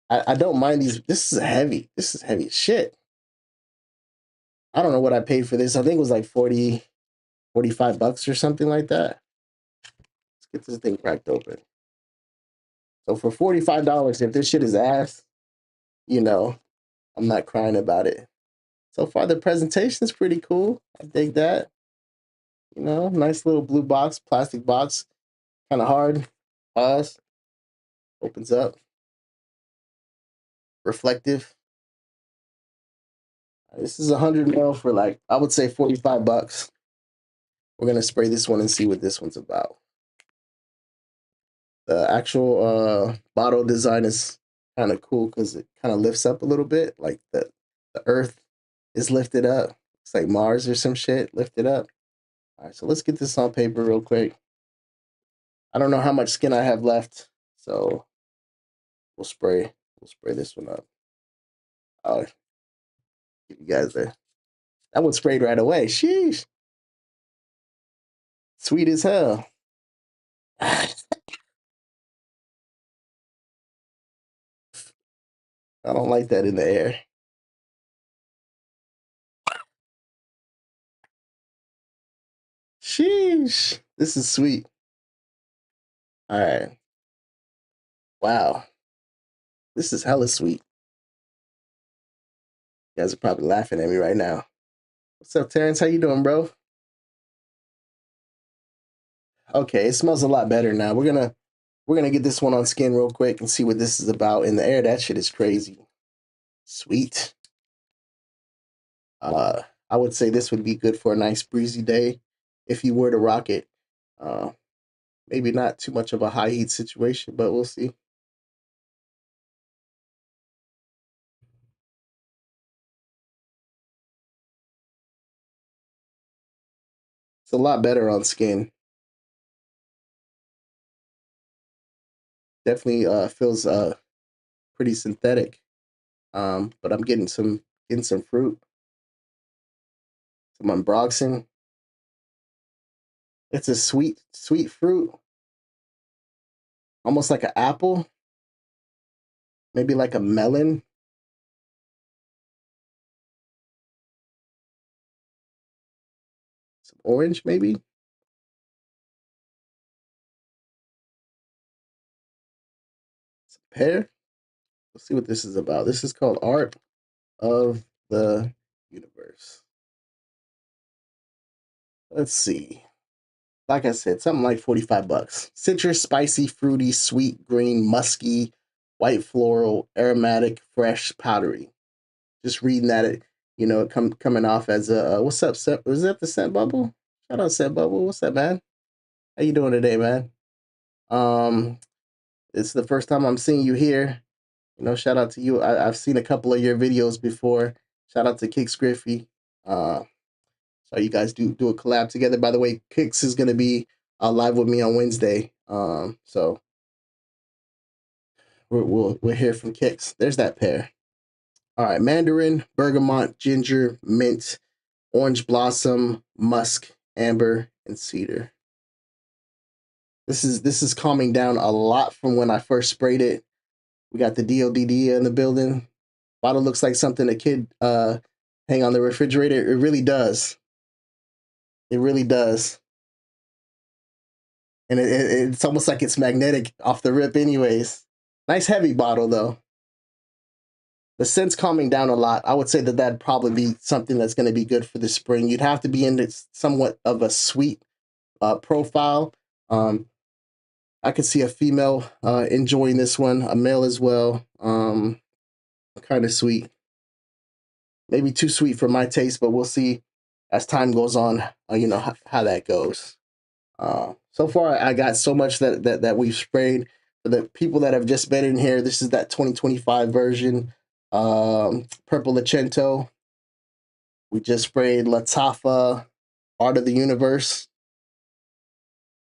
I don't mind these. This is heavy. This is heavy as shit. I don't know what I paid for this. I think it was like 40, 45 bucks or something like that. Let's get this thing cracked open. So for $45, if this shit is ass, you know, I'm not crying about it. So far, the presentation is pretty cool. I dig that. You know, nice little blue box, plastic box, kind of hard. Pause. Opens up. Reflective. This is 100 ml for like, I would say 45 bucks. We're going to spray this one and see what this one's about. The actual bottle design is kind of cool because it kind of lifts up a little bit. Like the earth is lifted up. It's like Mars or some shit lifted up. All right, so let's get this on paper real quick. I don't know how much skin I have left, so we'll spray this one up. I'll give you guys that. That one sprayed right away. Sheesh. Sweet as hell. I don't like that in the air. Sheesh. This is sweet. All right. Wow. This is hella sweet. You guys are probably laughing at me right now. What's up, Terrence? How you doing, bro? Okay, it smells a lot better now. We're gonna get this one on skin real quick and see what this is about. In the air, that shit is crazy. Sweet. I would say this would be good for a nice breezy day if you were to rock it. Uh, maybe not too much of a high heat situation, but we'll see. It's a lot better on skin. Definitely feels pretty synthetic. But I'm getting some fruit, some unbroxing. It's a sweet fruit, almost like an apple, maybe like a melon. some orange maybe. Some pear. Let's see what this is about. This is called Art of the Universe. Let's see. Like I said, something like 45 bucks. Citrus, spicy, fruity, sweet, green, musky, white floral, aromatic, fresh, powdery. Just reading that, coming off as a what's up, Scent? Was that the Scent Bubble? Shout out Scent Bubble. What's up, man? How you doing today, man? Um, it's the first time I'm seeing you here. Shout out to you. I've seen a couple of your videos before. Shout out to Kix Griffey. So you guys do a collab together. By the way, Kix is gonna be live with me on Wednesday. So we'll hear from Kix. There's that pair. All right, mandarin, bergamot, ginger, mint, orange blossom, musk, amber, and cedar. This is calming down a lot from when I first sprayed it. We got the DODD in the building. Bottle looks like something a kid hang on the refrigerator. It really does. It really does. And it's almost like it's magnetic off the rip anyways. Nice heavy bottle though. The scent's calming down a lot. I would say that that'd probably be something that's going to be good for the spring. You'd have to be in somewhat of a sweet profile. I could see a female enjoying this one, a male as well. Kind of sweet. Maybe too sweet for my taste, but we'll see as time goes on, how that goes. So far, I got so much that we've sprayed. For the people that have just been in here, this is that 2025 version. Purple Lacento. We just sprayed Latafa, Art of the Universe.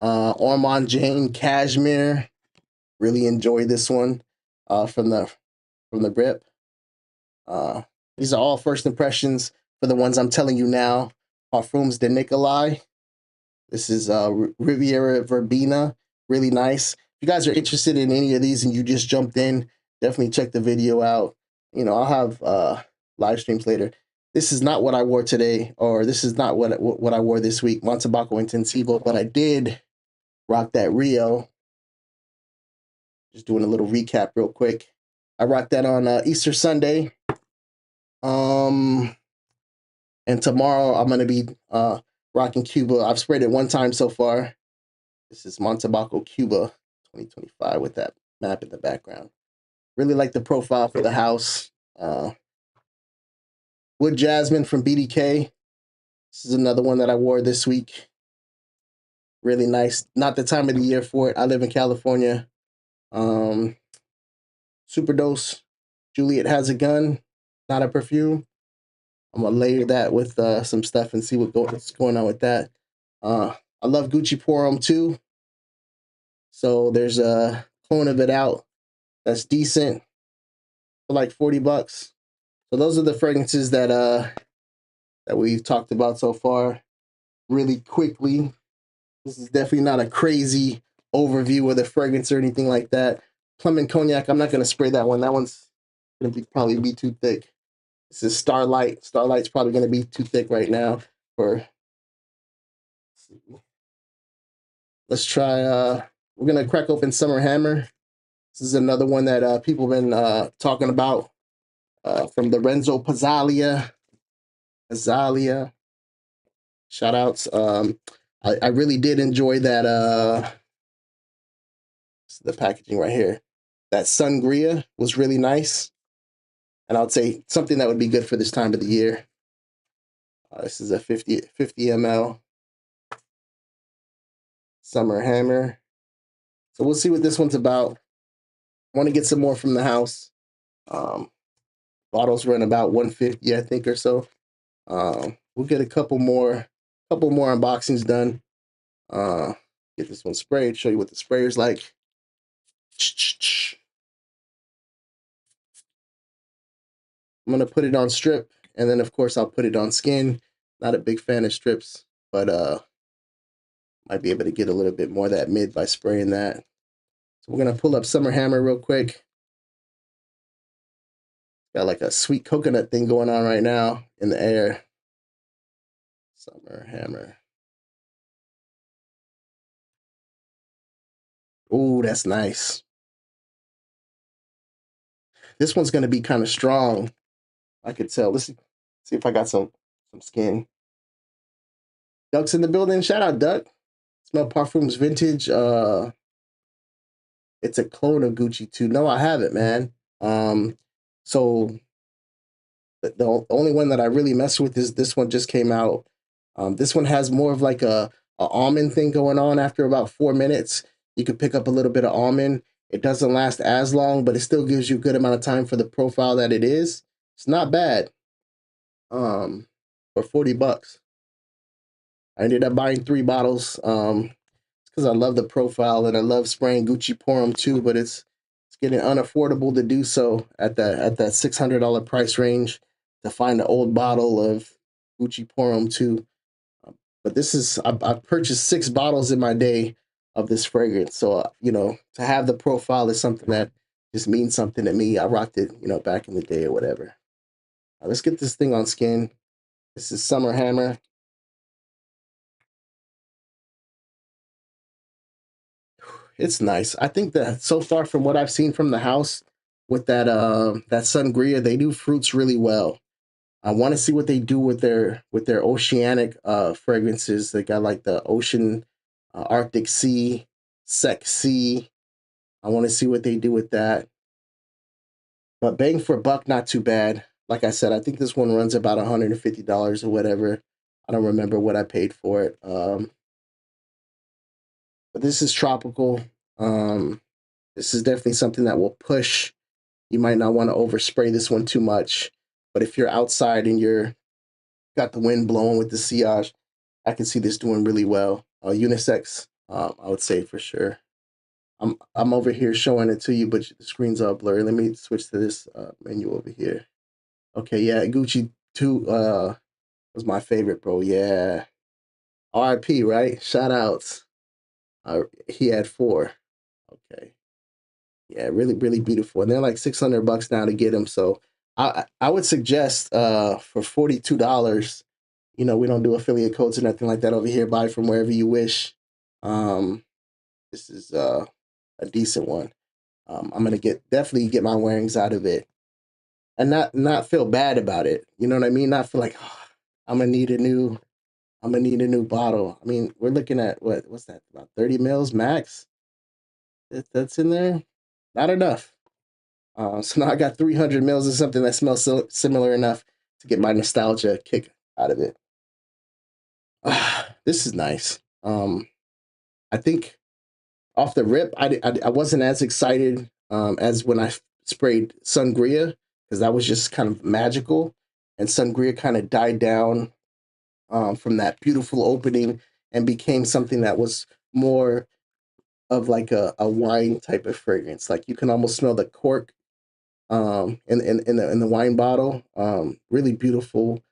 Ormond Jane, Cashmere. Really enjoyed this one from the rip. These are all first impressions for the ones I'm telling you now. Parfums de Nicolai. This is Riviera Verbena. Really nice. If you guys are interested in any of these and you just jumped in, definitely check the video out. I'll have live streams later. This is not what I wore today, or this is not what I wore this week, Montebaco Intensivo, but I did rock that Rio. Just doing a little recap real quick. I rocked that on Easter Sunday. And tomorrow I'm going to be rocking Cuba. I've sprayed it one time so far. This is Montebaco Cuba 2025 with that map in the background. Really like the profile for the house. Wood Jasmine from BDK. This is another one that I wore this week. Really nice. Not the time of the year for it. I live in California. Superdose. Juliet Has a Gun. Not a perfume. I'm going to layer that with some stuff and see what's going on with that. I love Gucci Porum too. So there's a clone of it out that's decent for like 40 bucks. So those are the fragrances that we've talked about so far. Really quickly. This is definitely not a crazy overview of the fragrance or anything like that. Plum and Cognac, I'm not going to spray that one. That one's going to probably be too thick. This is Starlight. Starlight's probably going to be too thick right now. Let's try, we're going to crack open Summer Hammer. This is another one that people have been talking about from the Renzo Pazzalia. Shout outs. I really did enjoy that. The packaging right here. That Sangria was really nice. And I would say something that would be good for this time of the year. This is a 50 ml Summer Hammer. So we'll see what this one's about. I want to get some more from the house. Bottles run about 150, I think, or so. We'll get a couple more unboxings done. Get this one sprayed, show you what the sprayer's like. I'm gonna put it on strip, and then of course I'll put it on skin. Not a big fan of strips, but might be able to get a little bit more of that mid by spraying that. So we're gonna pull up Summer Hammer real quick. Got like a sweet coconut thing going on right now in the air. Summer Hammer. Ooh, that's nice. This one's gonna be kind of strong. I could tell. Let's see if I got some skin. Duck's in the building. Shout out, Duck. Smell Parfums Vintage. It's a clone of Gucci too. No, I haven't, man. So the only one that I really mess with is this one just came out. This one has more of like a almond thing going on. After about 4 minutes, you could pick up a little bit of almond. It doesn't last as long, but it still gives you a good amount of time for the profile that it is. It's not bad. For $40. I ended up buying 3 bottles. Because I love the profile and I love spraying Gucci Porum too, but it's getting unaffordable to do so at that $600 price range to find an old bottle of Gucci Porum too. But this is I've purchased 6 bottles in my day of this fragrance, so to have the profile is something that just means something to me. I rocked it, back in the day or whatever. Let's get this thing on skin. This is Summer Hammer. It's nice. I think that so far from what I've seen from the house with that sangria, they do fruits really well. I want to see what they do with their oceanic fragrances. They got like the ocean, Arctic Sea, Sec Sea. I want to see what they do with that. But bang for buck, not too bad. Like I said, I think this one runs about $150 or whatever. I don't remember what I paid for it. But this is tropical. Um, this is definitely something that will push. You might not want to overspray this one too much, but if you're outside and you're got the wind blowing with the sillage, I can see this doing really well. Unisex, I would say for sure. I'm over here showing it to you, but the screen's all blurry. Let me switch to this menu over here. Okay, yeah, Gucci 2 was my favorite, bro. Yeah. RIP, right? Shout outs. He had 4. Okay. Yeah, really, really beautiful. And they're like $600 now to get them. So I would suggest for $42, we don't do affiliate codes or nothing like that over here. Buy from wherever you wish. This is a decent one. I'm gonna definitely get my wearings out of it and not feel bad about it. You know what I mean? Not feel like I'm gonna need a new I'm gonna need a new bottle. I mean, we're looking at what's that, about 30 mils max? That's in there? Not enough. So now I got 300 mils of something that smells similar enough to get my nostalgia kick out of it. This is nice. I think off the rip, I wasn't as excited as when I sprayed Sangria because that was just kind of magical, and Sangria kind of died down from that beautiful opening and became something that was more of like a wine type of fragrance. Like you can almost smell the cork in the wine bottle. Really beautiful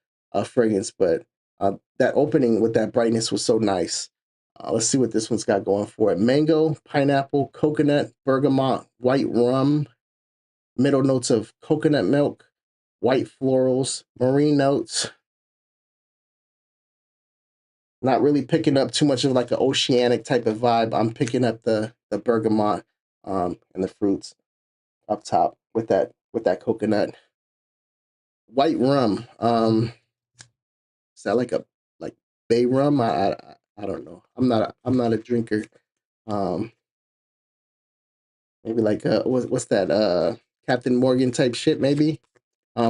fragrance, but that opening with that brightness was so nice. Let's see what this one's got going for it. Mango, pineapple, coconut, bergamot, white rum, middle notes of coconut milk, white florals, marine notes. Not really picking up too much of like an oceanic type of vibe. I'm picking up the bergamot and the fruits up top with that coconut. White rum. Is that like bay rum? I don't know. I'm not a drinker. Um, maybe like what's that? Captain Morgan type shit. Maybe.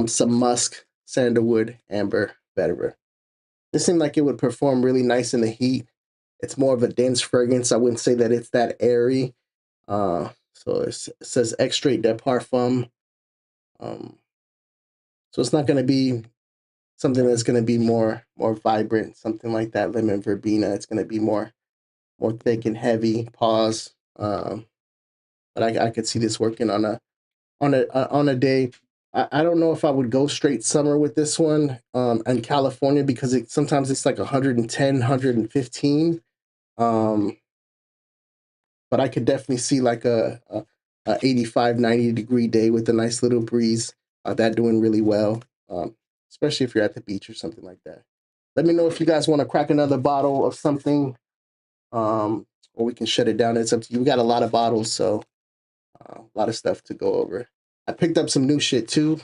Some musk, sandalwood, amber, vetiver. This seemed like it would perform really nice in the heat. It's more of a dense fragrance. I wouldn't say that it's that airy. So it says extrait de parfum. Um, so it's not going to be something that's going to be more vibrant, something like that lemon verbena. It's going to be more thick and heavy. Pause. But I could see this working on a day. I don't know if I would go straight summer with this one in California because sometimes it's like 110, 115. Um, but I could definitely see like a 85, 90-degree day with a nice little breeze. That doing really well, especially if you're at the beach or something like that. Let me know if you guys want to crack another bottle of something. or we can shut it down. It's up to you. We got a lot of bottles, so a lot of stuff to go over. I picked up some new shit too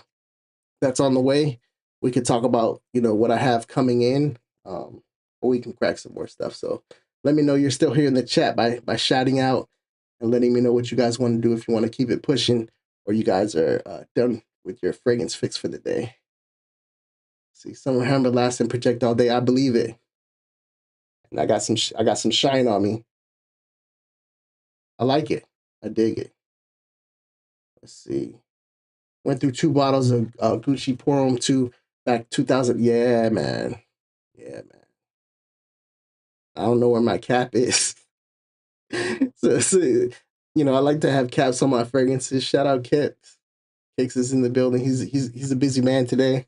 that's on the way. We could talk about, what I have coming in, or we can crack some more stuff. So let me know you're still here in the chat by shouting out and letting me know what you guys want to do, if you want to keep it pushing or you guys are done with your fragrance fix for the day. See, summer hammer lasts and project all day. I believe it. And I got some shine on me. I like it. I dig it. Let's see. Went through 2 bottles of Gucci Pour 'em 2 back 2000. Yeah, man. Yeah, man. I don't know where my cap is. so, I like to have caps on my fragrances. Shout out Kix. Kix is in the building. He's a busy man today.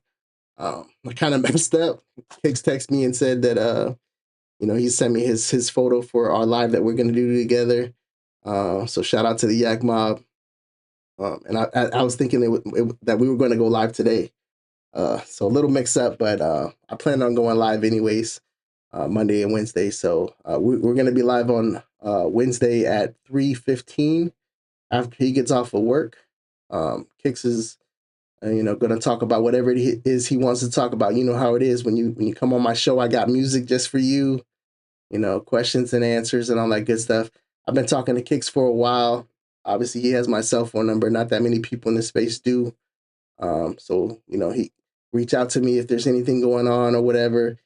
I kind of messed up. Kix texted me and said that he sent me his photo for our live that we're gonna do together. So shout out to the Yak Mob. And I was thinking that we were going to go live today. So a little mix up, but I plan on going live anyways, Monday and Wednesday. So we're going to be live on Wednesday at 3:15 after he gets off of work. Kix is, going to talk about whatever it is he wants to talk about. You know how it is when you come on my show. I got music just for you, questions and answers and all that good stuff. I've been talking to Kix for a while. Obviously, he has my cell phone number. Not that many people in this space do. So, he reach out to me if there's anything going on or whatever.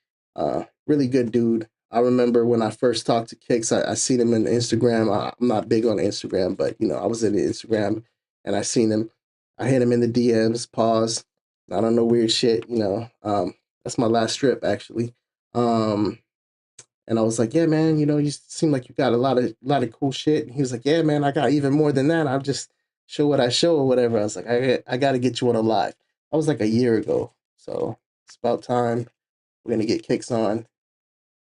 Really good dude. I remember when I first talked to Kix, I seen him on Instagram. I'm not big on Instagram, but, I was in the Instagram and I seen him. I hit him in the DMs, pause. I don't know, weird shit, That's my last strip, actually. And I was like, yeah, man, you seem like you got a lot of cool shit. And he was like, yeah, man, I got even more than that. I'll just show what I show or whatever. I was like, I got to get you on a live. That was like a year ago. So it's about time. We're going to get Kix on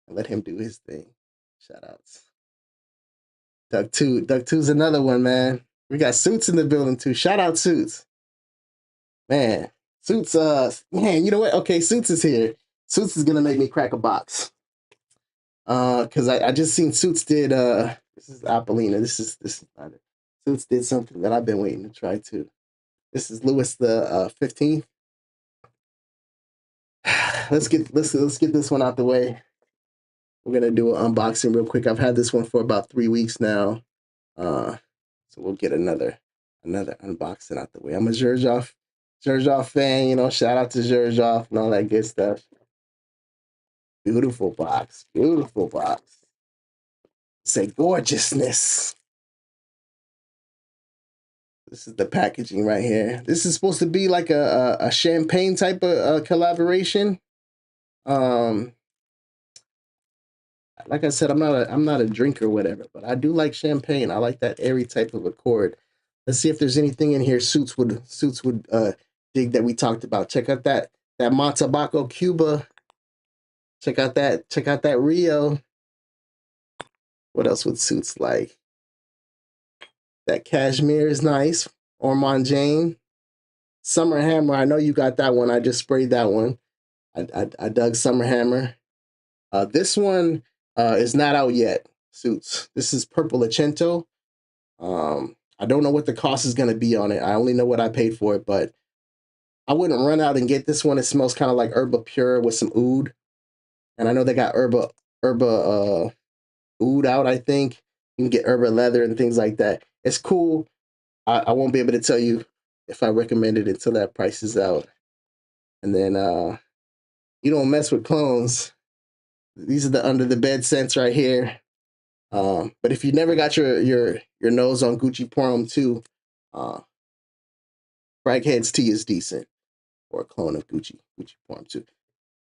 and let him do his thing. Shout outs. Duck 2. Duck 2's another one, man. We got Suits in the building too. Shout out Suits. Man, Suits, man, you know what? Okay, Suits is here. Suits is going to make me crack a box. Because I just seen Suits did this is Apollina. This is not it. Suits did something that I've been waiting to try too. This is Louis the 15th. Let's get this one out the way. We're gonna do an unboxing real quick. I've had this one for about 3 weeks now. So we'll get another unboxing out the way. I'm a Zhurjov fan, shout out to Zhurjov and all that good stuff. Beautiful box. Beautiful box. Say gorgeousness. This is the packaging right here. This is supposed to be like a champagne type of collaboration. Like I said, I'm not a drinker or whatever, but I do like champagne. I like that airy type of accord. Let's see if there's anything in here Suits would dig that we talked about. Check out that Montabaco Cuba. Check out that Rio. What else would Suits like? That Cashmere is nice. Ormond Jane. Summer Hammer. I know you got that one. I just sprayed that one. I dug Summer Hammer. This one is not out yet, Suits. This is Purple Acento. I don't know what the cost is going to be on it. I only know what I paid for it, but I wouldn't run out and get this one. It smells kind of like Herba Pure with some oud. And I know they got Herba oud out, I think. You can get Herba Leather and things like that. It's cool. I won't be able to tell you if I recommend it until that price is out. And then you don't mess with clones. These are the under the bed scents right here. But if you never got your nose on Gucci Pour 'em 2, Frag Heads Tea is decent. Or a clone of Gucci Pour 'em 2.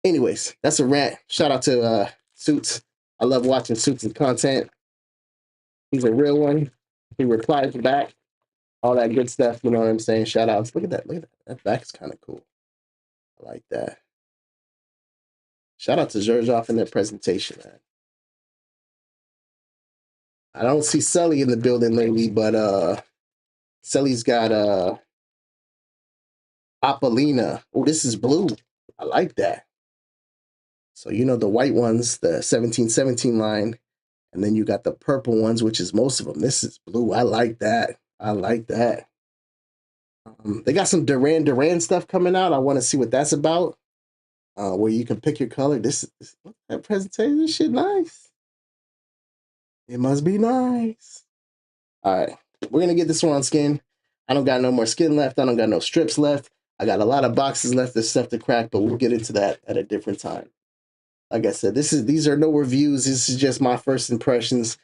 Anyways, that's a rant. Shout out to Suits. I love watching Suits and content. He's a real one. He replies back. All that good stuff, you know what I'm saying? Shout outs. Look at that. Look at that. That back is kind of cool. I like that. Shout out to Zhurjov and their presentation, man. I don't see Sully in the building lately, but Sully's got Apollina. Oh, this is blue. I like that. So the white ones, the 1717 line, And then you got the purple ones, which is most of them. This is blue. I like that. I like that. They got some Duran stuff coming out. I want to see what that's about. Where you can pick your color. That presentation, this shit nice. It must be nice. All right, we're gonna get this one on skin. I don't got no more skin left. I don't got no strips left. I got a lot of boxes left of stuff to crack, but we'll get into that at a different time. Like I said, these are no reviews. This is just my first impressions.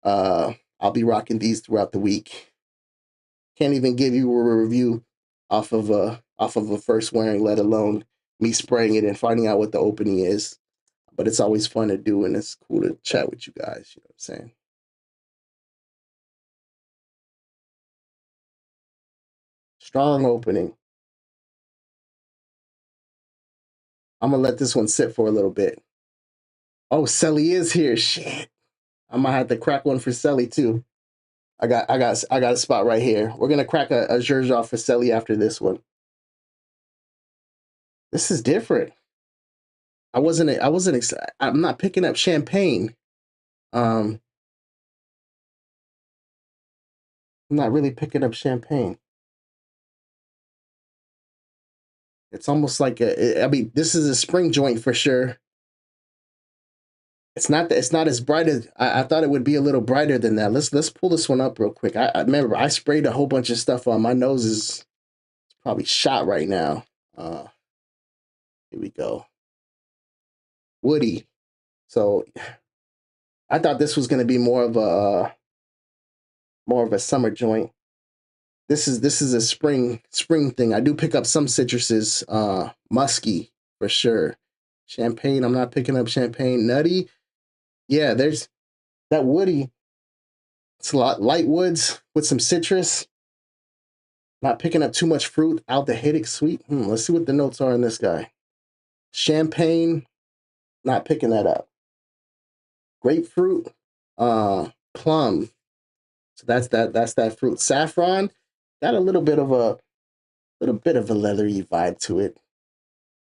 I'll be rocking these throughout the week. Can't even give you a review off of a first wearing, let alone me spraying it and finding out what the opening is. But it's always fun to do, and it's cool to chat with you guys. You know what I'm saying? Strong opening. I'm gonna let this one sit for a little bit. Oh, Selly is here. Shit. I might have to crack one for Selly too. I got a spot right here. We're gonna crack a Zherzhov for Selly after this one. This is different. I'm not picking up champagne. I'm not really picking up champagne. It's almost like I mean, this is a spring joint for sure. It's not as bright as I thought it would be. A little brighter than that. Let's pull this one up real quick. I remember I sprayed a whole bunch of stuff on. My nose is probably shot right now. Here we go. Woody. So I thought this was going to be more of a summer joint. This is a spring thing. I do pick up some citruses, musky for sure. Champagne, I'm not picking up champagne. Nutty, yeah, there's that woody. It's a lot light woods with some citrus. Not picking up too much fruit. Aldehydic sweet. Let's see what the notes are in this guy. Champagne, not picking that up. Grapefruit, plum. So that's that fruit. Saffron, got a little bit of a leathery vibe to it. A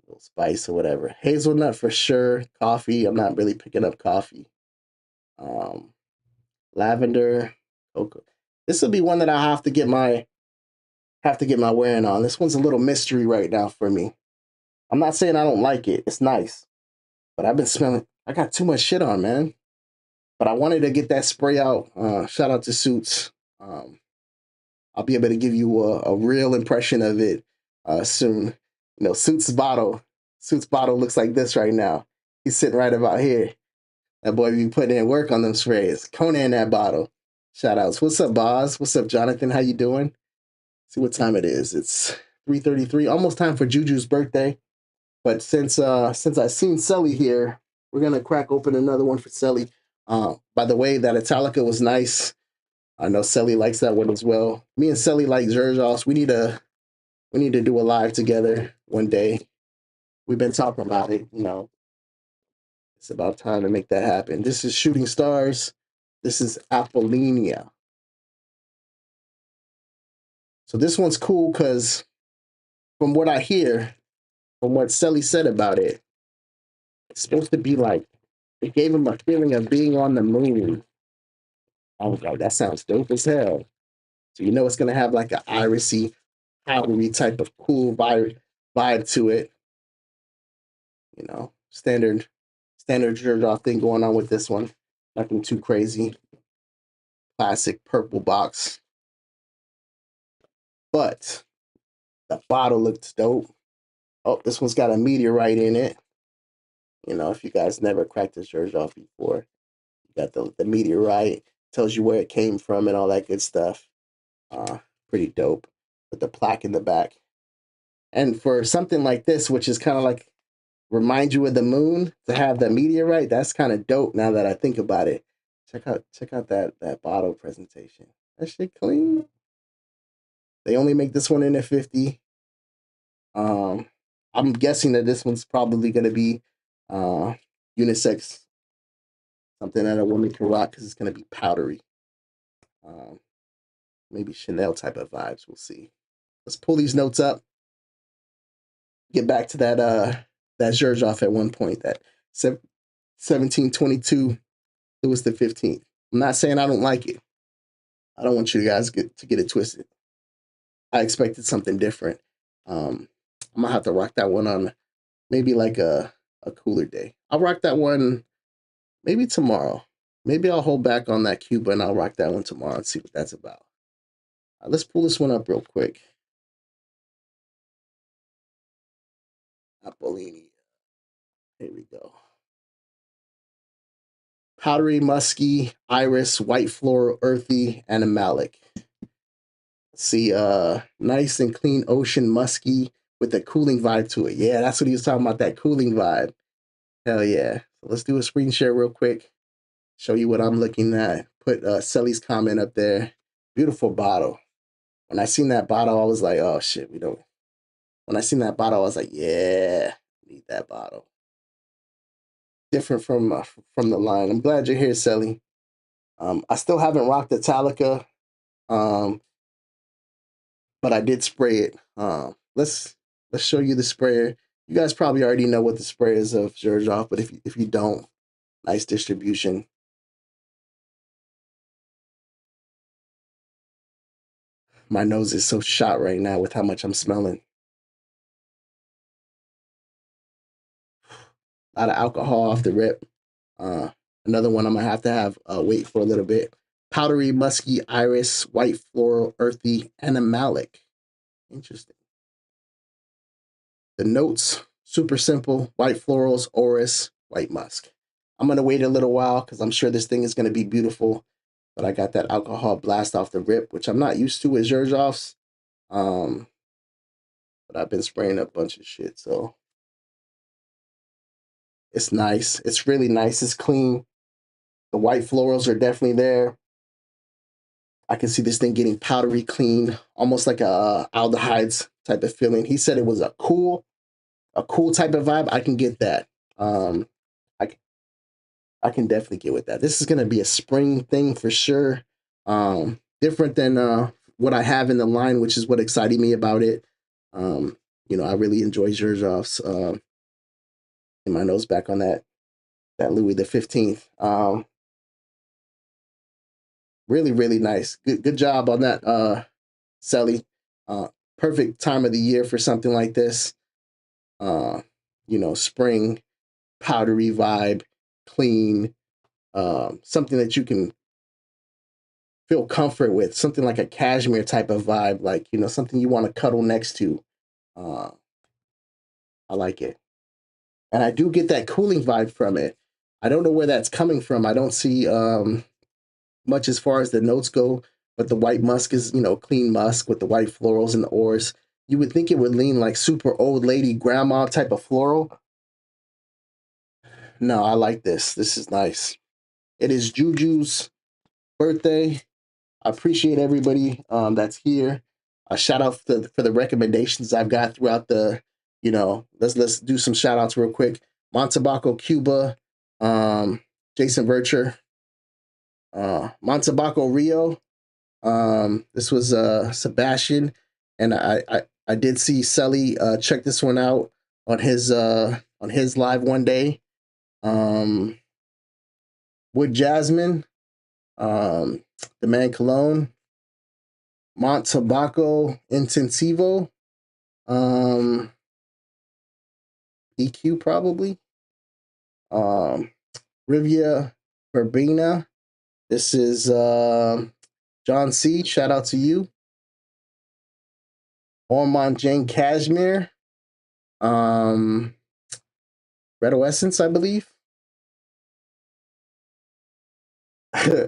little spice or whatever. Hazelnut for sure. Coffee, I'm not really picking up coffee. Lavender, cocoa. This will be one that I have to get my wearing on. This one's a little mystery right now for me. I'm not saying I don't like it. It's nice. But I've been smelling, I got too much shit on, man. But I wanted to get that spray out. Shout out to Suits. I'll be able to give you a real impression of it soon. You know, Suits' bottle looks like this right now. He's sitting right about here. That boy be putting in work on them sprays. Conan that bottle. Shout outs. What's up, Boz? What's up, Jonathan? How you doing? See what time it is. It's 3:33. Almost time for Juju's birthday. But since I've seen Selly here, we're gonna crack open another one for Selly. By the way, that Italica was nice. I know Selly likes that one as well. Me and Selly like Zherzhovs. We need to do a live together one day. We've been talking about it, you know. It's about time to make that happen. This is Shooting Stars. This is Apollina. So this one's cool because from what I hear, from what Selly said about it, it's supposed to be like, it gave him a feeling of being on the moon. I was like, that sounds dope as hell. So you know it's gonna have like an irisy, powdery type of cool vibe to it. You know, standard Zherzhov thing going on with this one. Nothing too crazy. Classic purple box. But the bottle looks dope. Oh, this one's got a meteorite in it. You know, if you guys never cracked a Zherzhov before, you got the meteorite, tells you where it came from and all that good stuff. Pretty dope. With the plaque in the back. And for something like this, which is kind of like remind you of the moon, to have the meteorite, that's kind of dope now that I think about it. Check out that bottle presentation. That shit clean. They only make this one in a 50. I'm guessing that this one's probably gonna be unisex, something that a woman can rock because it's gonna be powdery. Maybe Chanel type of vibes. We'll see. Let's pull these notes up. Get back to that Zherzhov at one point. That 1722 Louis the 15th. I'm not saying I don't like it. I don't want you guys to get it twisted. I expected something different. I'm gonna have to rock that one on maybe like a cooler day. I'll rock that one maybe tomorrow. Maybe I'll hold back on that Cuba and I'll rock that one tomorrow and see what that's about. Let's pull this one up real quick. Apollini. Here we go. Powdery, musky, iris, white floral, earthy, and a malic. See, nice and clean ocean musky with a cooling vibe to it. Yeah, that's what he was talking about, that cooling vibe. Hell yeah. So let's do a screen share real quick. Show you what I'm looking at. Put Selly's comment up there. Beautiful bottle. When I seen that bottle, I was like, oh shit, we don't. When I seen that bottle, I was like, yeah, need that bottle. Different from the line. I'm glad you're here, Selly. I still haven't rocked Italica, but I did spray it. Let's show you the sprayer. You guys probably already know what the spray is of Xerjoff, but if you don't, nice distribution. My nose is so shot right now with how much I'm smelling. A lot of alcohol off the rip. Another one I'm gonna have wait for a little bit. Powdery, musky, iris, white floral, earthy, and a malic. Interesting. The notes, super simple, white florals, orris, white musk. I'm gonna wait a little while because I'm sure this thing is gonna be beautiful. But I got that alcohol blast off the rip, which I'm not used to with Xerjoffs. But I've been spraying a bunch of shit, so it's nice. It's really nice. It's clean. The white florals are definitely there. I can see this thing getting powdery clean, almost like a aldehydes type of feeling. He said it was a cool type of vibe. I can get that. I can definitely get with that. This is gonna be a spring thing for sure. Different than what I have in the line, which is what excited me about it. I really enjoy Xerjoff's. And my nose back on that Louis the 15th. Really, really nice. Good job on that, Sally. Perfect time of the year for something like this. Spring, powdery vibe, clean, something that you can feel comfort with, something like a cashmere type of vibe, like, something you want to cuddle next to. I like it. And I do get that cooling vibe from it. I don't know where that's coming from. I don't see much as far as the notes go, but the white musk is, clean musk with the white florals and the ores. You would think it would lean like super old lady grandma type of floral. No, I like this. This is nice. It is Juju's birthday. I appreciate everybody that's here. A shout out for the recommendations I've got throughout the, let's do some shout outs real quick. Montabaco, Cuba, Jason Vercher, Montabaco, Rio. This was Sebastian, and I did see Sully check this one out on his live one day. Wood Jasmine, the man Cologne, Montabaco Intensivo, EQ probably, Rivia Verbena. This is John C. Shout out to you. Ormond Jane Cashmere. Red Essence, I believe.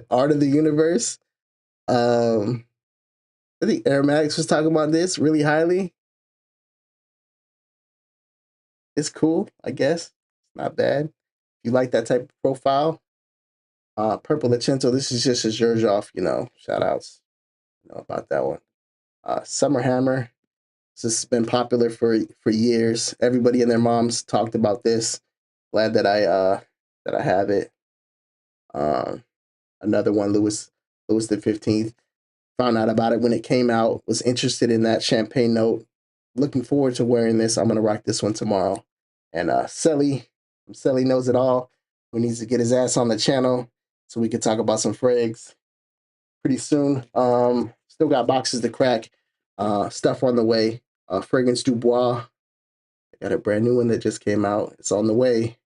Art of the Universe. I think Aromatics was talking about this really highly. It's cool, I guess. Not bad. If you like that type of profile. Purple Lacento, this is just a Xerjoff, shout outs, about that one. Summer Hammer. This has been popular for years. Everybody and their moms talked about this. Glad that I have it. Another one, Louis the 15th. Found out about it when it came out. Was interested in that champagne note. Looking forward to wearing this. I'm gonna rock this one tomorrow. And Selly knows it all. Who needs to get his ass on the channel. so we can talk about some frags pretty soon. Still got boxes to crack, stuff on the way. Fragrance Du Bois, got a brand new one that just came out. It's on the way.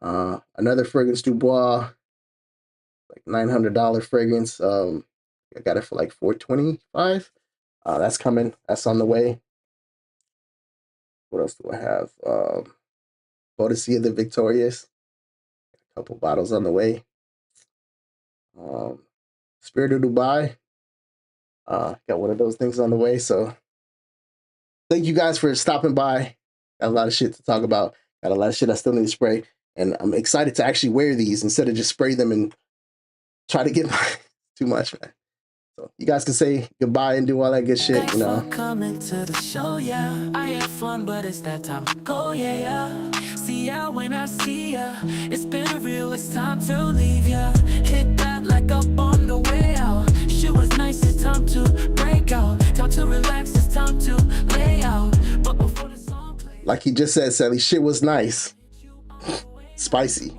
Another Fragrance Du Bois, like $900 fragrance. I got it for like $425. That's coming. That's on the way. What else do I have? Bodicea the Victorious. A couple bottles on the way. Spirit of Dubai. Got one of those things on the way. So thank you guys for stopping by. Got a lot of shit to talk about. Got a lot of shit I still need to spray. And I'm excited to actually wear these instead of just spray them and try to get too much, man. So you guys can say goodbye and do all that good shit, you know. Thanks for coming to the show, yeah. I had fun, but it's that time to go, yeah, yeah. See ya when I see ya. It's been real, it's time to leave ya. Hit that like up on the way out. Shit was nice, it's time to break out. Time to relax, it's time to lay out. But before the song plays, Like he just said, Sally, shit was nice. Spicy.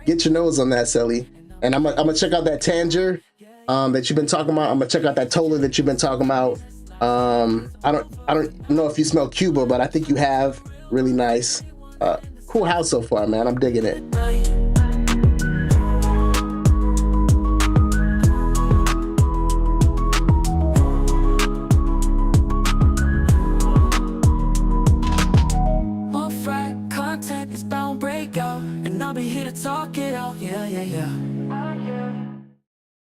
Get your nose on that, Sally. And I'm gonna check out that Tanger that you've been talking about. I'm gonna check out that Tola that you've been talking about. I don't know if you smell Cuba, but I think you have. Really nice. Cool house so far, man. I'm digging it.